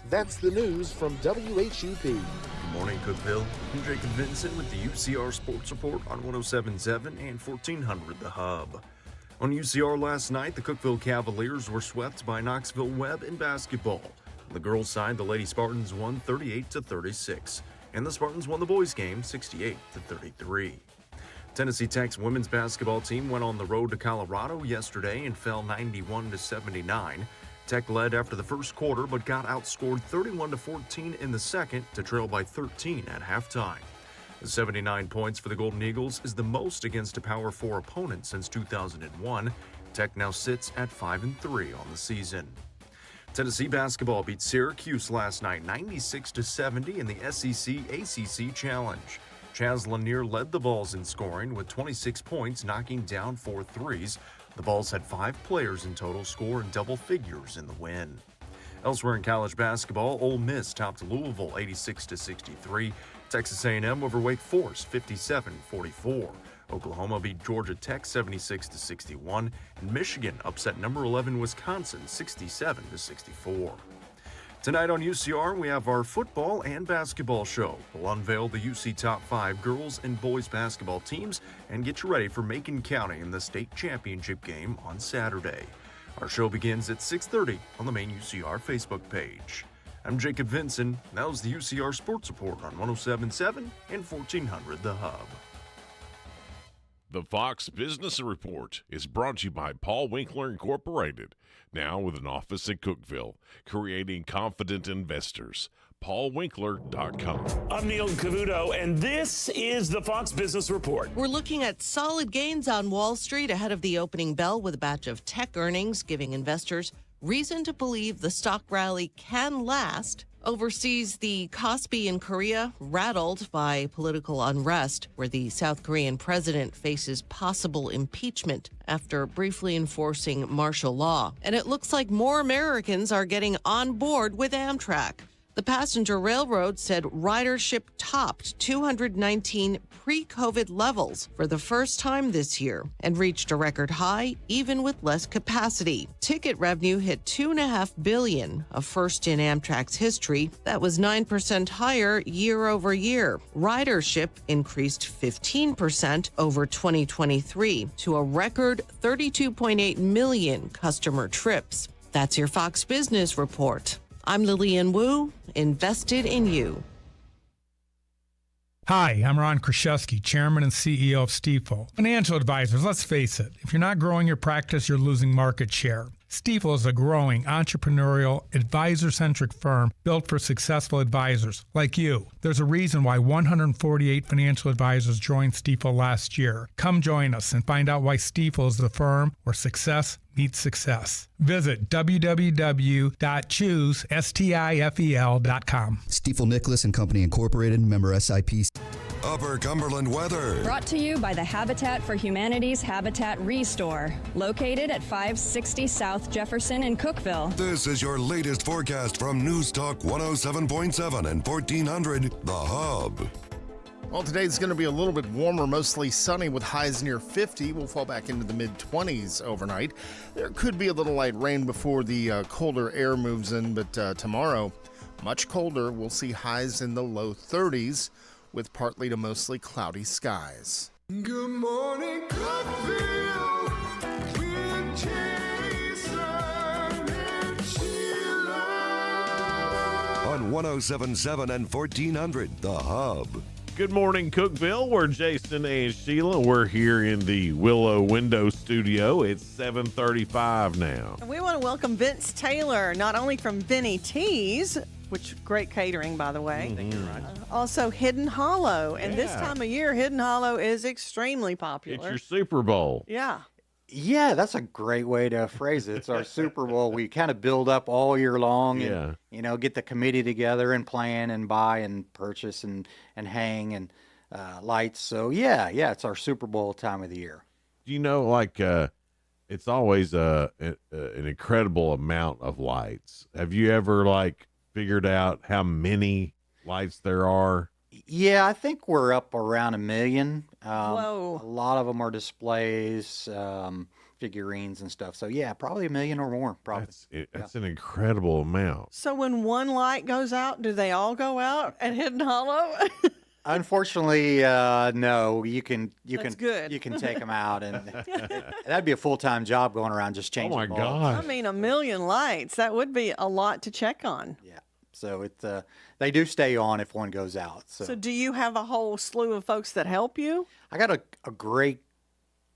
That's the news from WHUP. Good morning, Cookeville. I'm Jacob Vincent with the UCR Sports Report on 107.7 and 1400 The Hub. On UCR last night, the Cookeville Cavaliers were swept by Knoxville Webb in basketball. On the girls' side, the Lady Spartans won 38-36, and the Spartans won the boys' game 68-33. Tennessee Tech's women's basketball team went on the road to Colorado yesterday and fell 91-79. Tech led after the first quarter, but got outscored 31-14 in the second to trail by 13 at halftime. The 79 points for the Golden Eagles is the most against a Power 4 opponent since 2001. Tech now sits at 5-3 on the season. Tennessee basketball beat Syracuse last night 96-70 in the SEC-ACC Challenge. Chaz Lanier led the Vols in scoring with 26 points, knocking down 4 threes. The Vols had 5 players in total score in double figures in the win. Elsewhere in college basketball, Ole Miss topped Louisville 86-63. Texas A&M over Wake Forest 57-44. Oklahoma beat Georgia Tech 76-61, and Michigan upset number 11 Wisconsin 67-64. Tonight on UCR, we have our football and basketball show. We'll unveil the UC Top 5 girls and boys basketball teams and get you ready for Macon County in the state championship game on Saturday. Our show begins at 6:30 on the main UCR Facebook page. I'm Jacob Vinson. That was the UCR Sports Report on 107.7 and 1400 The Hub. The Fox Business Report is brought to you by Paul Winkler Incorporated, now with an office in Cookeville, creating confident investors. PaulWinkler.com. I'm Neil Cavuto, and this is the Fox Business Report. We're looking at solid gains on Wall Street ahead of the opening bell with a batch of tech earnings, giving investors reason to believe the stock rally can last. Overseas, the Kospi in Korea rattled by political unrest, where the South Korean president faces possible impeachment after briefly enforcing martial law. And it looks like more Americans are getting on board with Amtrak. The passenger railroad said ridership topped 219 pre-COVID levels for the first time this year and reached a record high even with less capacity. Ticket revenue hit $2.5 billion, a first in Amtrak's history. That was 9% higher year over year. Ridership increased 15% over 2023 to a record 32.8 million customer trips. That's your Fox Business Report. I'm Lillian Wu, invested in you. Hi, I'm Ron Kraszewski, Chairman and CEO of Stifel. Financial advisors, let's face it, if you're not growing your practice, you're losing market share. Stifel is a growing, entrepreneurial, advisor-centric firm built for successful advisors like you. There's a reason why 148 financial advisors joined Stifel last year. Come join us and find out why Stifel is the firm where success meets success. Visit www.choosestifel.com. Stifel Nicholas and Company Incorporated, member SIPC. Upper Cumberland weather. Brought to you by the Habitat for Humanity's Habitat Restore, located at 560 South Jefferson in Cookeville. This is your latest forecast from News Talk 107.7 and 1400 The Hub. Well, today's going to be a little bit warmer, mostly sunny with highs near 50. We'll fall back into the mid-20s overnight. There could be a little light rain before the colder air moves in, but tomorrow, much colder. We'll see highs in the low 30s with partly to mostly cloudy skies. Good morning, Cookeville, with Jason and Sheila. On 1077 and 1400, The Hub. Good morning, Cookeville. We're Jason and Sheila. We're here in the Willow Window Studio. It's 7:35 now. And we want to welcome Vince Taylor, not only from Vinny T's, which great catering, by the way. Thank you, also Hidden Hollow. And this Yeah. time of year, Hidden Hollow is extremely popular. It's your Super Bowl. Yeah. Yeah, that's a great way to phrase it. It's our Super Bowl. We kind of build up all year long and, get the committee together and plan and buy and purchase and hang and lights. So, yeah, it's our Super Bowl time of the year. You know, it's always an incredible amount of lights. Have you ever, figured out how many lights there are? Yeah, I think we're up around 1 million. Whoa. A lot of them are displays, figurines and stuff. So, yeah, probably 1 million or more. Probably. That's an incredible amount. So when one light goes out, do they all go out at Hidden Hollow? Unfortunately, no. You can good. you can take them out, and that'd be a full-time job going around just changing. Oh my bulbs. gosh! I mean, 1 million lights. That would be a lot to check on. Yeah. So they do stay on if one goes out. So do you have a whole slew of folks that help you? I got a great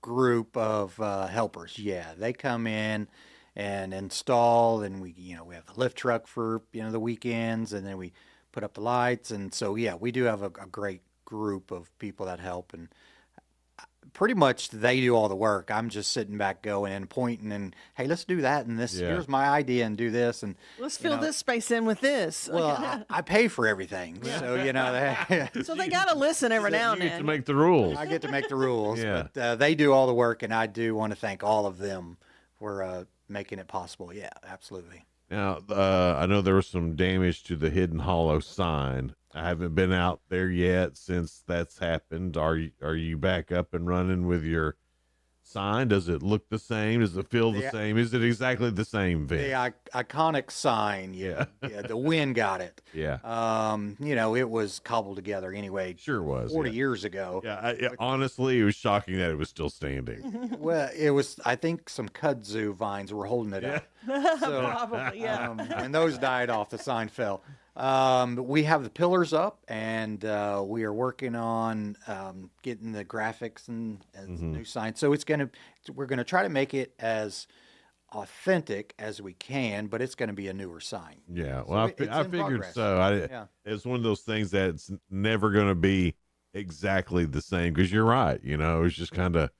group of helpers. Yeah, they come in and install, and we have the lift truck for the weekends, and then we put up the lights, and so yeah, we do have a great group of people that help, and pretty much they do all the work. I'm just sitting back going and pointing and, hey, let's do that and this. Yeah. Here's my idea and do this, and let's fill this space in with this. Well, I pay for everything, so so they got to listen every now and You get then. to make the rules. I get to make the rules. Yeah. But they do all the work, and I do want to thank all of them for making it possible. Yeah, absolutely. Now, I know there was some damage to the Hidden Hollow sign. I haven't been out there yet since that's happened. Are you back up and running with your sign? Does it look the same? Does it feel the same? Is it exactly the same, Vince? The iconic sign. Yeah. The wind got it. Yeah. It was cobbled together anyway. Sure was. 40 years ago. Yeah. Honestly, it was shocking that it was still standing. Well, it was, I think some kudzu vines were holding it up. So, Probably, yeah. And those died off. The sign fell. We have the pillars up, and we are working on getting the graphics and the new sign. So we're gonna try to make it as authentic as we can, but it's gonna be a newer sign. Yeah, So well, it's I in figured progress. so. It's one of those things that's never going to be exactly the same, because you're right. It was just kind of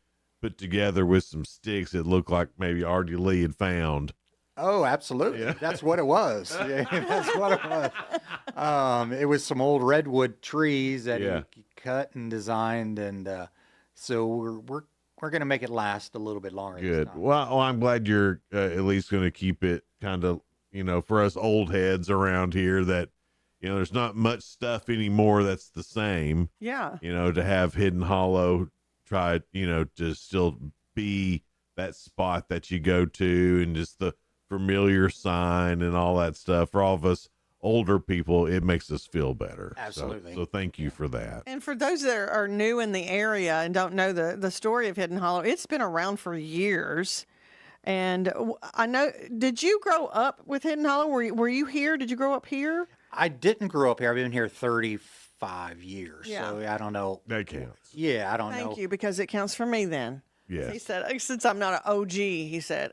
put together with some sticks. It looked like maybe Artie Lee had found. Oh, absolutely. Yeah. That's what it was. Yeah, that's what it was. It was some old redwood trees that he cut and designed, and so we're going to make it last a little bit longer. this Good. time. Well, I'm glad you're at least going to keep it kind of, for us old heads around here that, there's not much stuff anymore that's the same. Yeah. To have Hidden Hollow try, to still be that spot that you go to, and just the familiar sign and all that stuff. For all of us older people, it makes us feel better. Absolutely. So thank you for that. And for those that are new in the area and don't know the story of Hidden Hollow, it's been around for years. And I know, did you grow up with Hidden Hollow? Were you here? Did you grow up here? I didn't grow up here. I've been here 35 years, Yeah. so I don't know. That counts. Yeah, I don't know. Thank you, because it counts for me then. Yes. He said, since I'm not an OG, he said.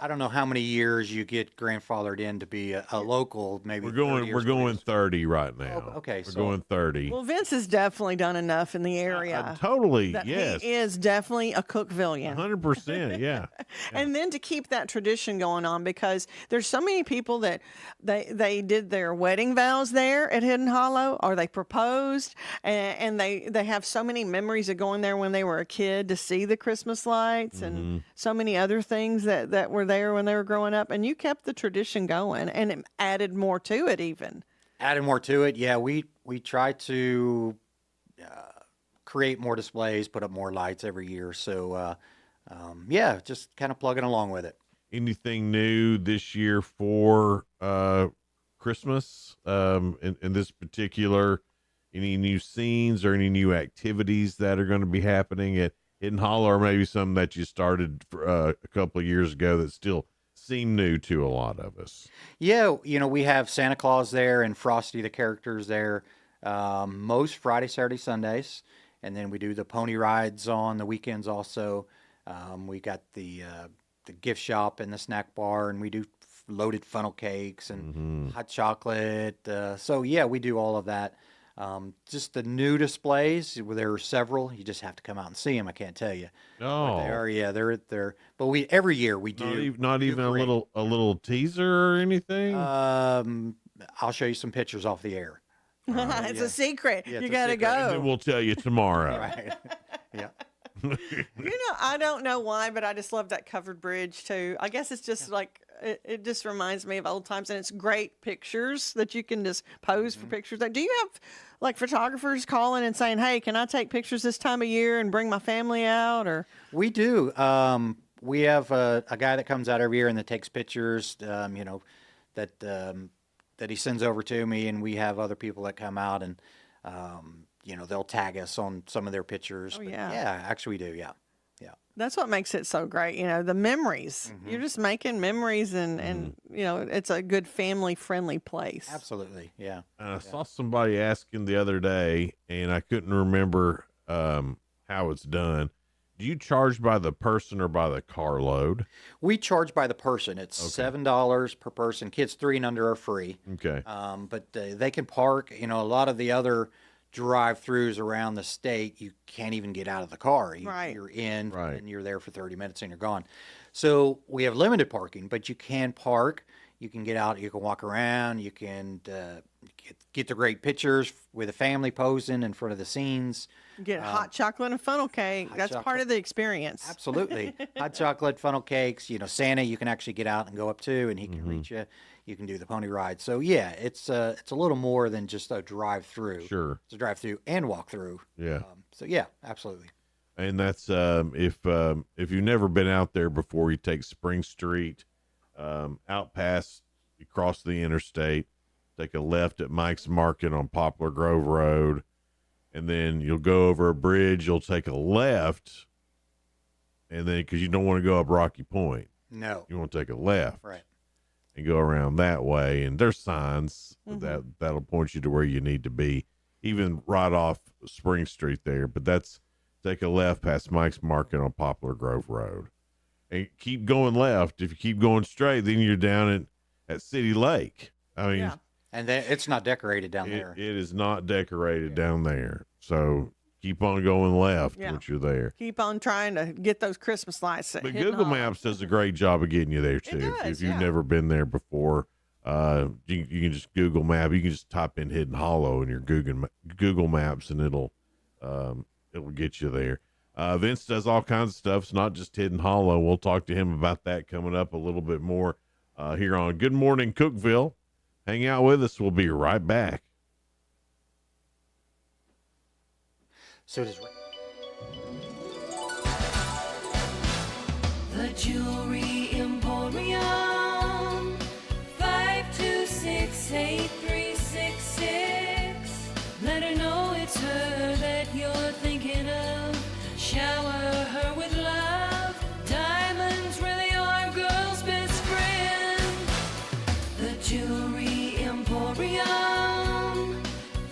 I don't know how many years you get grandfathered in to be a local. Maybe We're going 30 years, 30 right now. okay, We're so- going 30. Well, Vince has definitely done enough in the area. Totally, that yes. He is definitely a Cookevillian. 100%, yeah. And then to keep that tradition going on, because there's so many people that they did their wedding vows there at Hidden Hollow, or they proposed, and they have so many memories of going there when they were a kid to see the Christmas lights and so many other things that were there when they were growing up. And you kept the tradition going, and it added more to it even. Added more to it. Yeah, we try to create more displays, put up more lights every year. So, just kind of plugging along with it. Anything new this year for Christmas in this particular, any new scenes or any new activities that are going to be happening at Hidden Hollow, or maybe some that you started a couple of years ago that still seem new to a lot of us? Yeah, we have Santa Claus there and Frosty the characters there most Friday, Saturday, Sundays. And then we do the pony rides on the weekends also. We got the gift shop and the snack bar, and we do loaded funnel cakes and hot chocolate. So, yeah, we do all of that. Just the new displays, there are several. You just have to come out and see them. I can't tell you. Oh, they are. Yeah, they're. But every year we do. Not even a little teaser or anything. I'll show you some pictures off the air. It's a secret. Yeah, you got to go. And then we'll tell you tomorrow. Right. Yeah. I don't know why, but I just love that covered bridge too. I guess it's just like it just reminds me of old times, and it's great pictures that you can just pose for pictures. Do you have like photographers calling and saying, "Hey, can I take pictures this time of year and bring my family out?" Or we do. We have a guy that comes out every year and that takes pictures. That he sends over to me, and we have other people that come out and they'll tag us on some of their pictures. Oh, But yeah. Actually we do. Yeah. that's what makes it so great. The memories. You're just making memories, and it's a good family friendly place. Absolutely. Yeah. And I saw somebody asking the other day, and I couldn't remember how it's done. Do you charge by the person or by the carload? We charge by the person. It's $7 per person. Kids 3 and under are free. Okay. But they can park. A lot of the other drive-throughs around the state, you can't even get out of the car. You're in, and you're there for 30 minutes, and you're gone. So we have limited parking, but you can park. You can get out. You can walk around. You can get the great pictures with a family posing in front of the scenes. Get hot chocolate and funnel cake. That's part of the experience. Absolutely. Hot chocolate, funnel cakes. Santa you can actually get out and go up to, and he can reach you. You can do the pony ride. So, yeah, it's a little more than just a drive-through. Sure. It's a drive-through and walk-through. Yeah. So, yeah, absolutely. And that's if you've never been out there before, you take Spring Street, out past, you cross the interstate, take a left at Mike's Market on Poplar Grove Road, and then you'll go over a bridge. You'll take a left, and then because you don't want to go up Rocky Point. No. You want to take a left. Right. And go around that way. And there's signs that'll point you to where you need to be, even right off Spring Street there. But take a left past Mike's Market on Poplar Grove Road. And keep going left. If you keep going straight, then you're down at City Lake. I mean, and it's not decorated down there. It is not decorated down there. So keep on going left once you're there. Keep on trying to get those Christmas lights. But Google Maps does a great job of getting you there too. If you've never been there before, you can just Google Map. You can just type in Hidden Hollow in your Google Maps, and it'll get you there. Vince does all kinds of stuff. It's not just Hidden Hollow. We'll talk to him about that coming up a little bit more here on Good Morning Cookeville. Hang out with us. We'll be right back. So does The Jewelry Emporium, 526-8366. Let her know it's her that you're thinking of. Shower her with love. Diamonds really are girl's best friend. The Jewelry Emporium,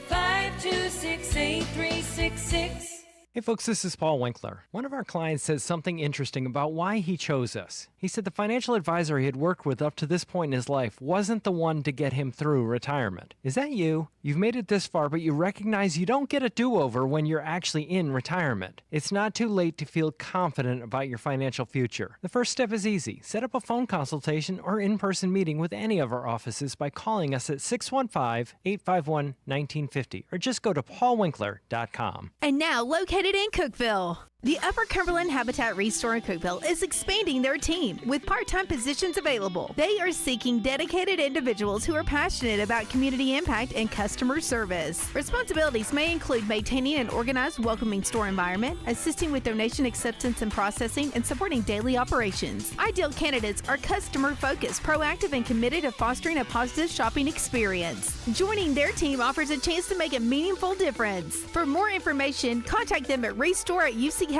526-8366. Hey folks, this is Paul Winkler. One of our clients says something interesting about why he chose us. He said the financial advisor he had worked with up to this point in his life wasn't the one to get him through retirement. Is that you? You've made it this far, but you recognize you don't get a do-over when you're actually in retirement. It's not too late to feel confident about your financial future. The first step is easy. Set up a phone consultation or in-person meeting with any of our offices by calling us at 615-851-1950 or just go to paulwinkler.com. And now located in Cookeville. The Upper Cumberland Habitat Restore in Cookeville is expanding their team with part-time positions available. They are seeking dedicated individuals who are passionate about community impact and customer service. Responsibilities may include maintaining an organized, welcoming store environment, assisting with donation acceptance and processing, and supporting daily operations. Ideal candidates are customer-focused, proactive, and committed to fostering a positive shopping experience. Joining their team offers a chance to make a meaningful difference. For more information, contact them at restore@uchabitat.org.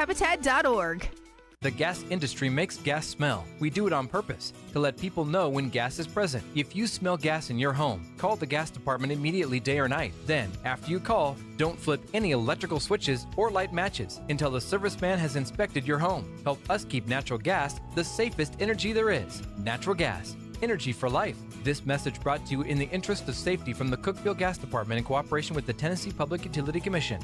The gas industry makes gas smell. We do it on purpose, to let people know when gas is present. If you smell gas in your home, call the gas department immediately, day or night. Then, after you call, don't flip any electrical switches or light matches until the serviceman has inspected your home. Help us keep natural gas the safest energy there is. Natural gas, energy for life. This message brought to you in the interest of safety from the Cookeville Gas Department in cooperation with the Tennessee Public Utility Commission.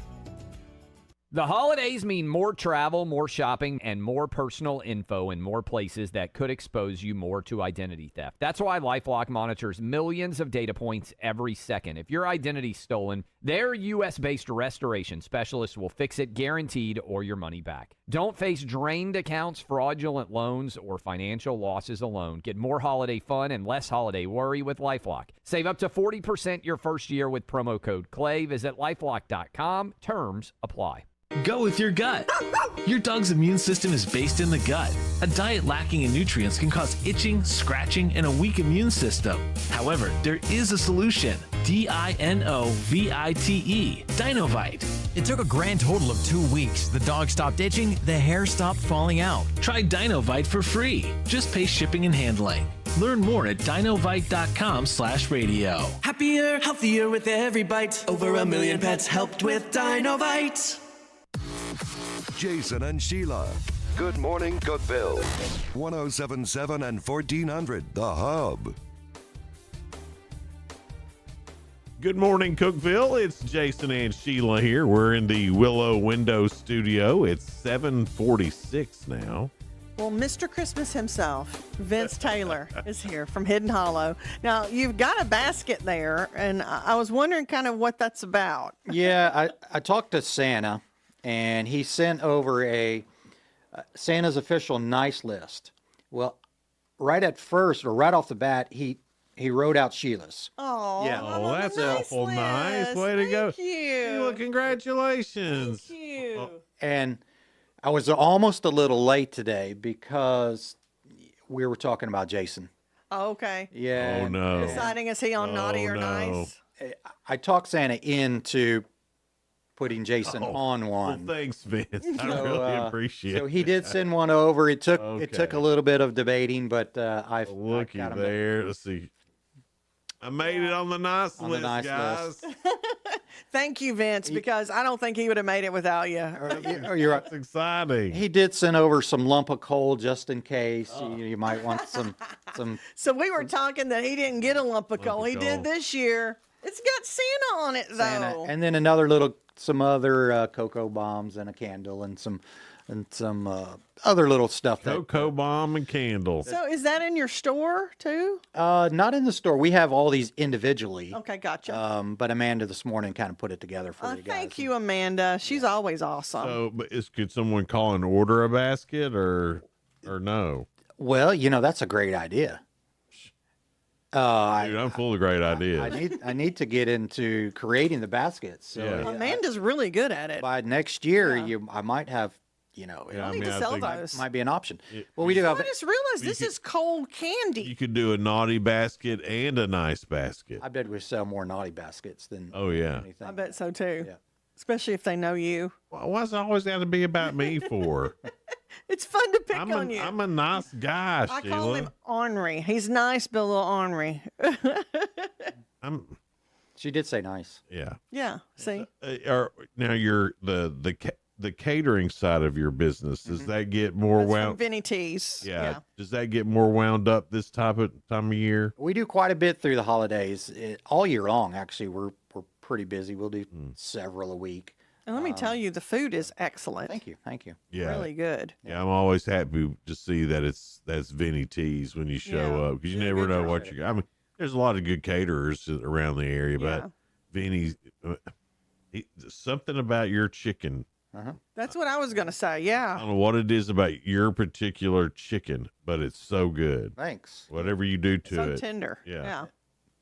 The holidays mean more travel, more shopping, and more personal info in more places that could expose you more to identity theft. That's why LifeLock monitors millions of data points every second. If your identity's stolen, their U.S.-based restoration specialists will fix it, guaranteed, or your money back. Don't face drained accounts, fraudulent loans, or financial losses alone. Get more holiday fun and less holiday worry with LifeLock. Save up to 40% your first year with promo code CLAY. Visit LifeLock.com. Terms apply. Go with your gut. Your dog's immune system is based in the gut. A diet lacking in nutrients can cause itching, scratching, and a weak immune system. However, there is a solution. DINOVITE. Dinovite. It took a grand total of 2 weeks. The dog stopped itching, the hair stopped falling out. Try Dinovite for free. Just pay shipping and handling. Learn more at dinovite.com/radio. Happier, healthier with every bite. Over 1 million pets helped with Dinovite. Jason and Sheila. Good morning, Cookeville. 1077 and 1400, The Hub. Good morning, Cookeville. It's Jason and Sheila here. We're in the Willow Window Studio. It's 7:46 now. Well, Mr. Christmas himself, Vince Taylor, is here from Hidden Hollow. Now, you've got a basket there, and I was wondering kind of what that's about. Yeah, I talked to Santa, and he sent over Santa's official nice list. Well, right at first, or right off the bat, he wrote out Sheila's. Oh, yeah. Oh, that's awful nice. Way to go. Thank you. Well, congratulations. Thank you. And I was almost a little late today because we were talking about Jason. Oh, okay. Yeah. Oh, no. Deciding is he on naughty or no. nice? I talked Santa into putting Jason on one. Well, thanks, Vince. I really appreciate it. So he did send one over. It took Okay. a little bit of debating, but I Looky got him there. Let's see. I made it on the nice list, guys. Thank you, Vince, because I don't think he would have made it without you. You're right. That's exciting. He did send over some lump of coal just in case you might want some. So we were talking that he didn't get a lump of coal. He coal. did this year. It's got Santa on it, though. Santa. And then some other cocoa bombs and a candle and some other little stuff. Cocoa bomb and candle. So is that in your store, too? Not in the store. We have all these individually. Okay, gotcha. But Amanda this morning kind of put it together for you guys. Thank you, Amanda. She's always awesome. So, but could someone call and order a basket or no? Well, that's a great idea. Dude, I'm full of great ideas. I need to get into creating the baskets. So Amanda's really good at it. by next year, I might have. need to sell those. Might be an option. Well, we do have. I just realized this is cold candy. You could do a naughty basket and a nice basket. I bet we sell more naughty baskets than. Oh yeah. Anything. I bet so too. Yeah. Especially if they know you. Why's it always got to be about me for? It's fun to pick on you. I'm a nice guy, I Sheila. call him ornery. He's nice, but a little ornery. She did say nice. Yeah. Yeah. See. Now you're the catering side of your business. Does that get more wound? Vinny T's. Yeah. Does that get more wound up this time of year? We do quite a bit through the holidays, all year long. Actually, we're pretty busy. We'll do several a week. And let me tell you, the food is excellent. Thank you. Yeah. Really good. Yeah, I'm always happy to see that that's Vinny T's when you show up, because you never know what you're. I mean, there's a lot of good caterers around the area, but Vinny's something about your chicken That's what I was going to say. Yeah. I don't know what it is about your particular chicken, but it's so good. Thanks. Whatever you do to So it. tender. Yeah. Yeah.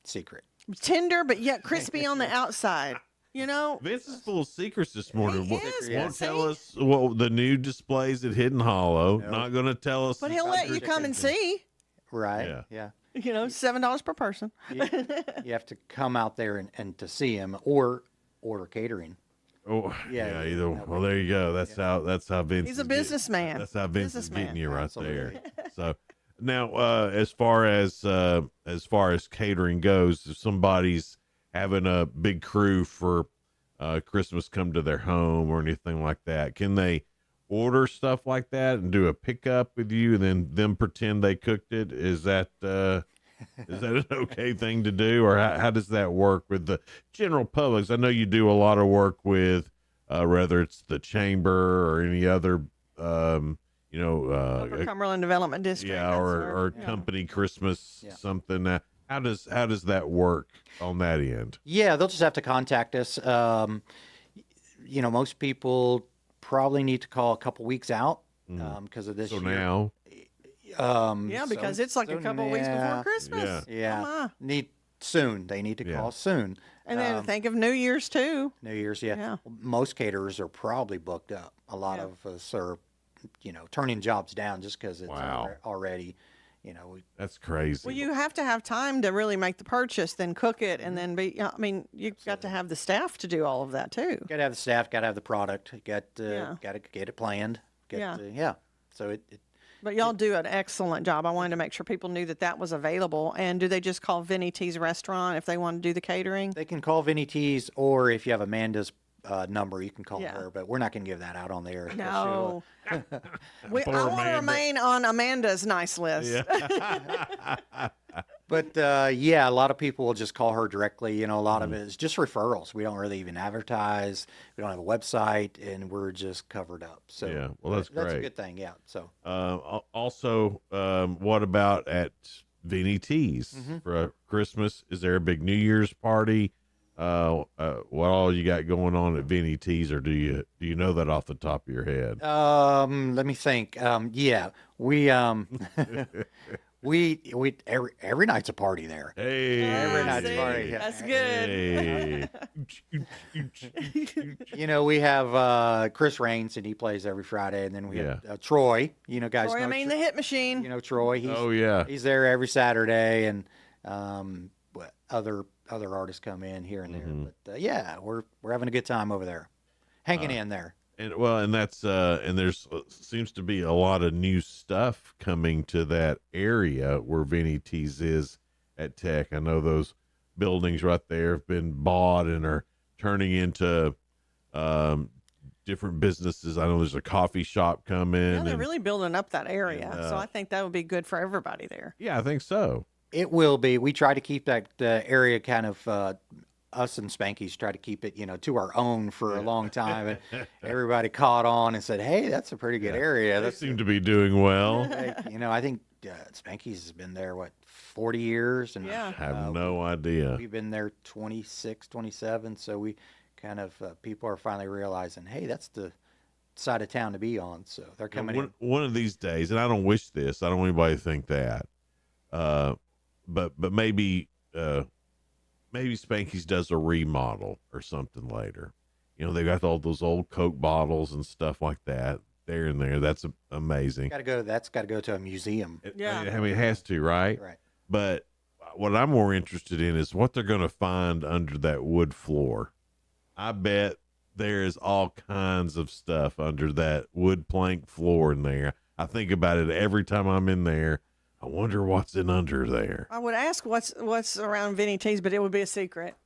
Secret. Tender, but yet crispy on the outside. You know, Vince is full of secrets this morning. He is, Won't see? tell us what the new displays at Hidden Hollow. Not going to tell us. but he'll let you come and see. Right. Yeah. You know, $7 per person. You have to come out there and to see him or order catering. Oh, yeah. Either. Well, there you go. That's how Vince. He's a businessman. That's how Vince is Businessman. getting you right Absolutely. there. So now, as far as catering goes, if somebody's having a big crew for Christmas come to their home or anything like that, can they order stuff like that and do a pickup with you and then them pretend they cooked it? Is that an okay thing to do, or how does that work with the general public? I know you do a lot of work with whether it's the chamber or any other Upper Cumberland Development District. or company Christmas something. How does that work on that end? Yeah, they'll just have to contact us. Most people probably need to call a couple weeks out because of this. So year. now, because it's like a couple of weeks before Christmas. Yeah. They need to call soon. And then think of New Year's too. New Year's, yeah. Most caterers are probably booked up. A lot of us are, turning jobs down just because it's already. That's crazy. Well, you have to have time to really make the purchase, then cook it, and then you've got to have the staff to do all of that too. Got to have the staff, got to have the product, got to get it planned. So it. But y'all do an excellent job. I wanted to make sure people knew that was available. And do they just call Vinny T's restaurant if they want to do the catering? They can call Vinny T's, or if you have Amanda's number, you can call her. But we're not going to give that out on the air. No. I want to remain on Amanda's nice list. But a lot of people will just call her directly. A lot of it is just referrals. We don't really even advertise. We don't have a website, and we're just covered up. So that's great. That's a good thing. Yeah. So also, what about at Vinny T's for Christmas? Is there a big New Year's party? What all you got going on at Vinny T's, or do you know that off the top of your head? Let me think. We every night's a party there. Hey, every night's a party. Yeah. That's good. Hey. We have Chris Raines, and he plays every Friday, and then we have Troy. Guys. Troy, know the hit machine. Troy. He's there every Saturday, and other artists come in here and there. But we're having a good time over there, hanging in there. And that's and there's seems to be a lot of new stuff coming to that area where Vinny T's is at Tech. I know those buildings right there have been bought and are turning into different businesses. I know there's a coffee shop coming. Yeah, they're really building up that area. So I think that would be good for everybody there. Yeah, I think so. It will be. We try to keep that area kind of us and Spanky's try to keep it, to our own for a long time. And everybody caught on and said, "Hey, that's a pretty good area." They seem to be doing well. I think Spanky's has been there 40 years, and I have no idea. We've been there 26, 27. So we kind of people are finally realizing, hey, that's the side of town to be on. So they're coming in. One of these days, and I don't wish this. I don't want anybody to think that. But maybe Spanky's does a remodel or something later. They got all those old Coke bottles and stuff like that there and there. That's amazing. That's got to go to a museum. It has to, right? Right. But what I'm more interested in is what they're going to find under that wood floor. I bet there is all kinds of stuff under that wood plank floor in there. I think about it every time I'm in there. I wonder what's in under there. I would ask what's around Vinny T's, but it would be a secret.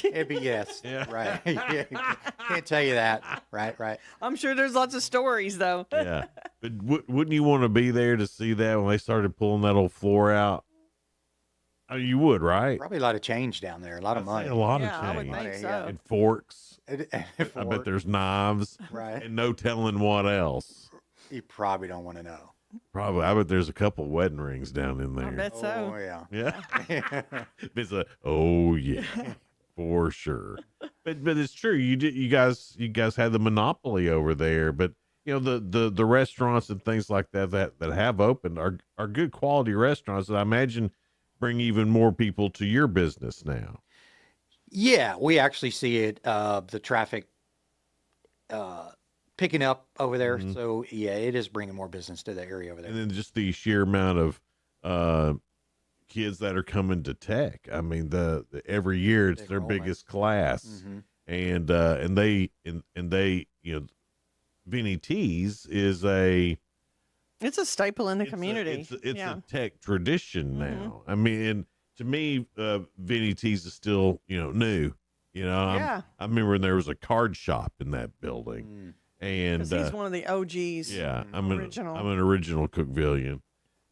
It'd be right. Can't tell you that. Right. I'm sure there's lots of stories though. Yeah, but wouldn't you want to be there to see that when they started pulling that old floor out? Oh, you would, right? Probably a lot of change down there. A lot of money. A lot of change. I would think so. And forks. I bet there's knives. Right. And no telling what else. You probably don't want to know. Probably. I bet there's a couple wedding rings down in there. I bet so. Oh, yeah. Yeah. It's for sure. But it's true. You guys had the monopoly over there, but you know the restaurants and things like that have opened are good quality restaurants that I imagine bring even more people to your business now. Yeah, we actually see it, the traffic picking up over there. Mhm. So yeah, it is bringing more business to the area over there. And then just the sheer amount of kids that are coming to tech. I mean, the every year it's their biggest class, and they you know, Vinny T's is It's a staple in the community. It's yeah. a tech tradition now. I mean, and to me, Vinny T's is still, you know, new. You know, Yeah. I remember when there was a card shop in that building, and 'Cause he's one of the OGs. yeah, I'm original. an original Cookevillian,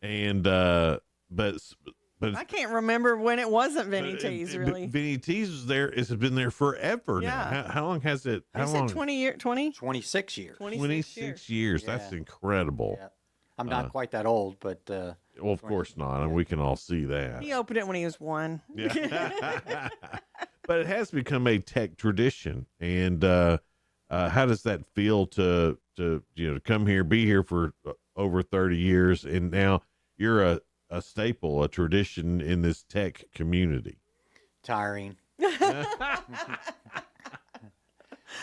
and but I can't remember when it wasn't Vinny T's, really. Vinny T's was there. It's been there forever Yeah. now. How long has it? How Is long? it 20 year 20? 26 years. 26 years. That's Yeah. incredible. Yeah. I'm not quite that old, but Well, of course not, and we can all see that. He opened it when he was 1. Yeah. But it has become a tech tradition, and how does that feel to to come here, be here for over 30 years, and now you're a staple, a tradition in this tech community? tiring.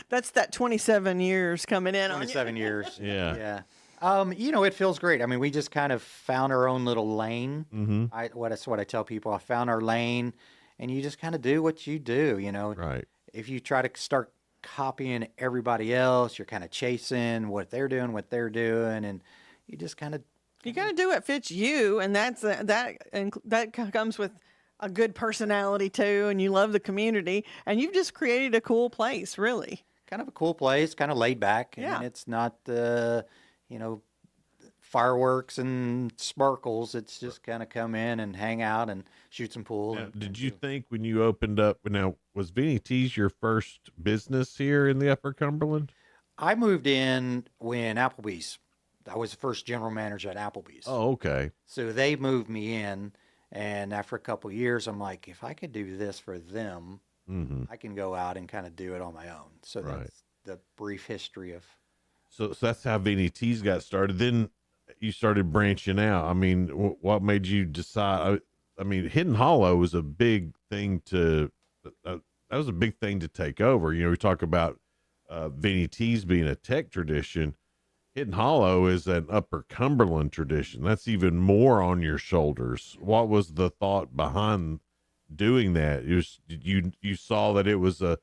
That's that 27 years coming in on you. 27 years. Yeah. Yeah. You know, it feels great. I mean, we just kind of found our own little lane. Mm-hmm. That's what I tell people. I found our lane, and you just kind of do what you do. You know, Right. if you try to start copying everybody else, you're kind of chasing what they're doing, and you just kind of You got to do what fits you, and that comes with a good personality too, and you love the community, and you've just created a cool place, really. kind of a cool place, kind of laid back. I Yeah. mean, it's not you know, fireworks and sparkles. It's just kind of come in and hang out and shoot some pool. Now, and- did you think when you opened up, now was Vinny T's your first business here in the Upper Cumberland? I moved in when Applebee's. I was the first general manager at Applebee's. Oh, okay. So they moved me in, and after a couple of years, I'm like, if I could do this for them, Mm-hmm. I can go out and kind of do it on my own. So Right. that's the brief history of. So that's how Vinny T's got started. Then you started branching out. I mean, what made you decide? I mean, Hidden Hollow was a big thing that was a big thing to take over. You know, we talk about Vinny T's being a tech tradition. Hidden Hollow is an Upper Cumberland tradition. That's even more on your shoulders. What was the thought behind doing that? You saw that it was a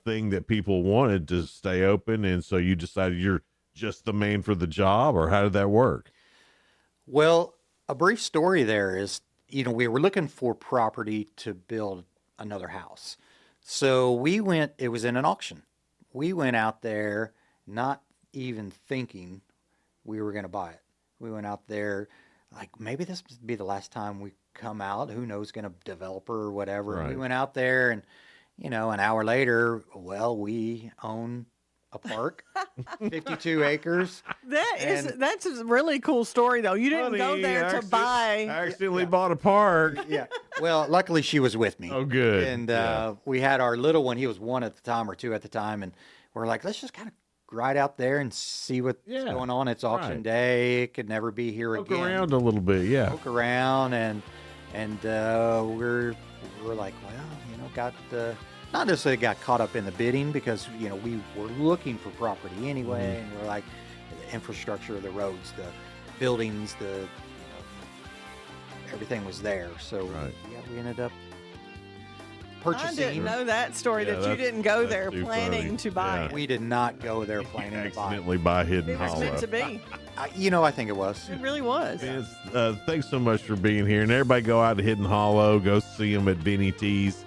thing that people wanted to stay open, and so you decided you're just the man for the job, or how did that work? Well, a brief story there is, you know, we were looking for property to build another house. So it was in an auction. We went out there not even thinking we were going to buy it. We went out there like, maybe this would be the last time we come out. Who knows, going to developer or whatever. Right. We went out there, and, you know, an hour later, well, we own a park, 52 acres. That's a really cool story, though. You didn't go Honey, there to buy. I accidentally bought a park. Yeah. Well, luckily she was with me. Oh, good. And Yeah. we had our little one. He was 1 at the time or 2 at the time. And we're like, let's just kind of ride out there and see what's going on. It's auction right. day. It could never be here Look again. around a little bit, yeah. Look around, and we're like, well, you know, not necessarily got caught up in the bidding, because, you know, we were looking for property anyway, and we're like, the infrastructure, the roads, the buildings, everything was there. So yeah, we ended up purchasing. I didn't know that story, Yeah, that you that's- didn't go that's there too planning funny. to buy Yeah. it. We did not go there planning to buy. Accidentally buy Hidden It was Hollow. meant to be. You know, I think it was. It really was. Vince, thanks so much for being here, and everybody go out to Hidden Hollow, go see him at Vinny T's.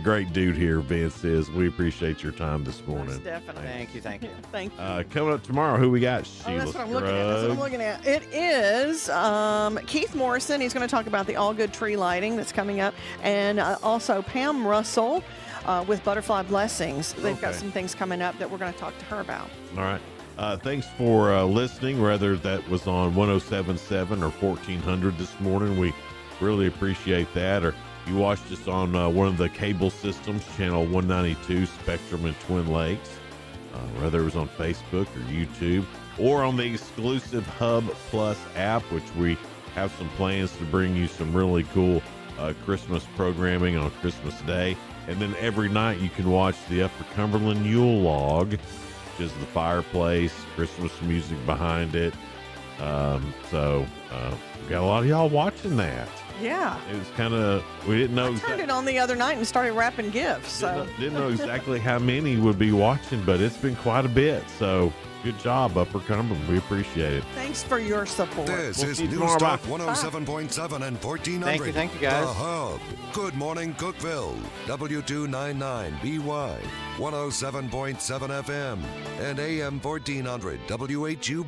Great dude here, Vince is. We appreciate your time this morning. Definitely. Thank you. Thank you. Coming up tomorrow, who we got? Oh, Sheila that's what I'm looking at. That's what I'm looking at. It is Keith Morrison. He's going to talk about the All Good tree lighting that's coming up, and also Pam Russell with Butterfly Blessings. They've got Okay. some things coming up that we're going to talk to her about. All right. Thanks for listening, whether that was on 107.7 or 1400 this morning. We really appreciate that. Or you watched us on one of the cable systems, channel 192, Spectrum in Twin Lakes, whether it was on Facebook or YouTube, or on the exclusive Hub Plus app, which we have some plans to bring you some really cool Christmas programming on Christmas Day. And then every night you can watch the Upper Cumberland Yule Log, which is the fireplace, Christmas music behind it. So we got a lot of y'all watching that. Yeah. It was kind of, we didn't know. I turned it on the other night and started wrapping gifts. So Didn't know exactly how many would be watching, but it's been quite a bit. So good job, Upper Cumberland. We appreciate it. Thanks for your support. This is see you News tomorrow. Talk Bye. 107.7 and 1400. Thank you, guys. The Hub. Good morning, Cookeville. W299BY. 107.7 FM and AM 1400 WHUB.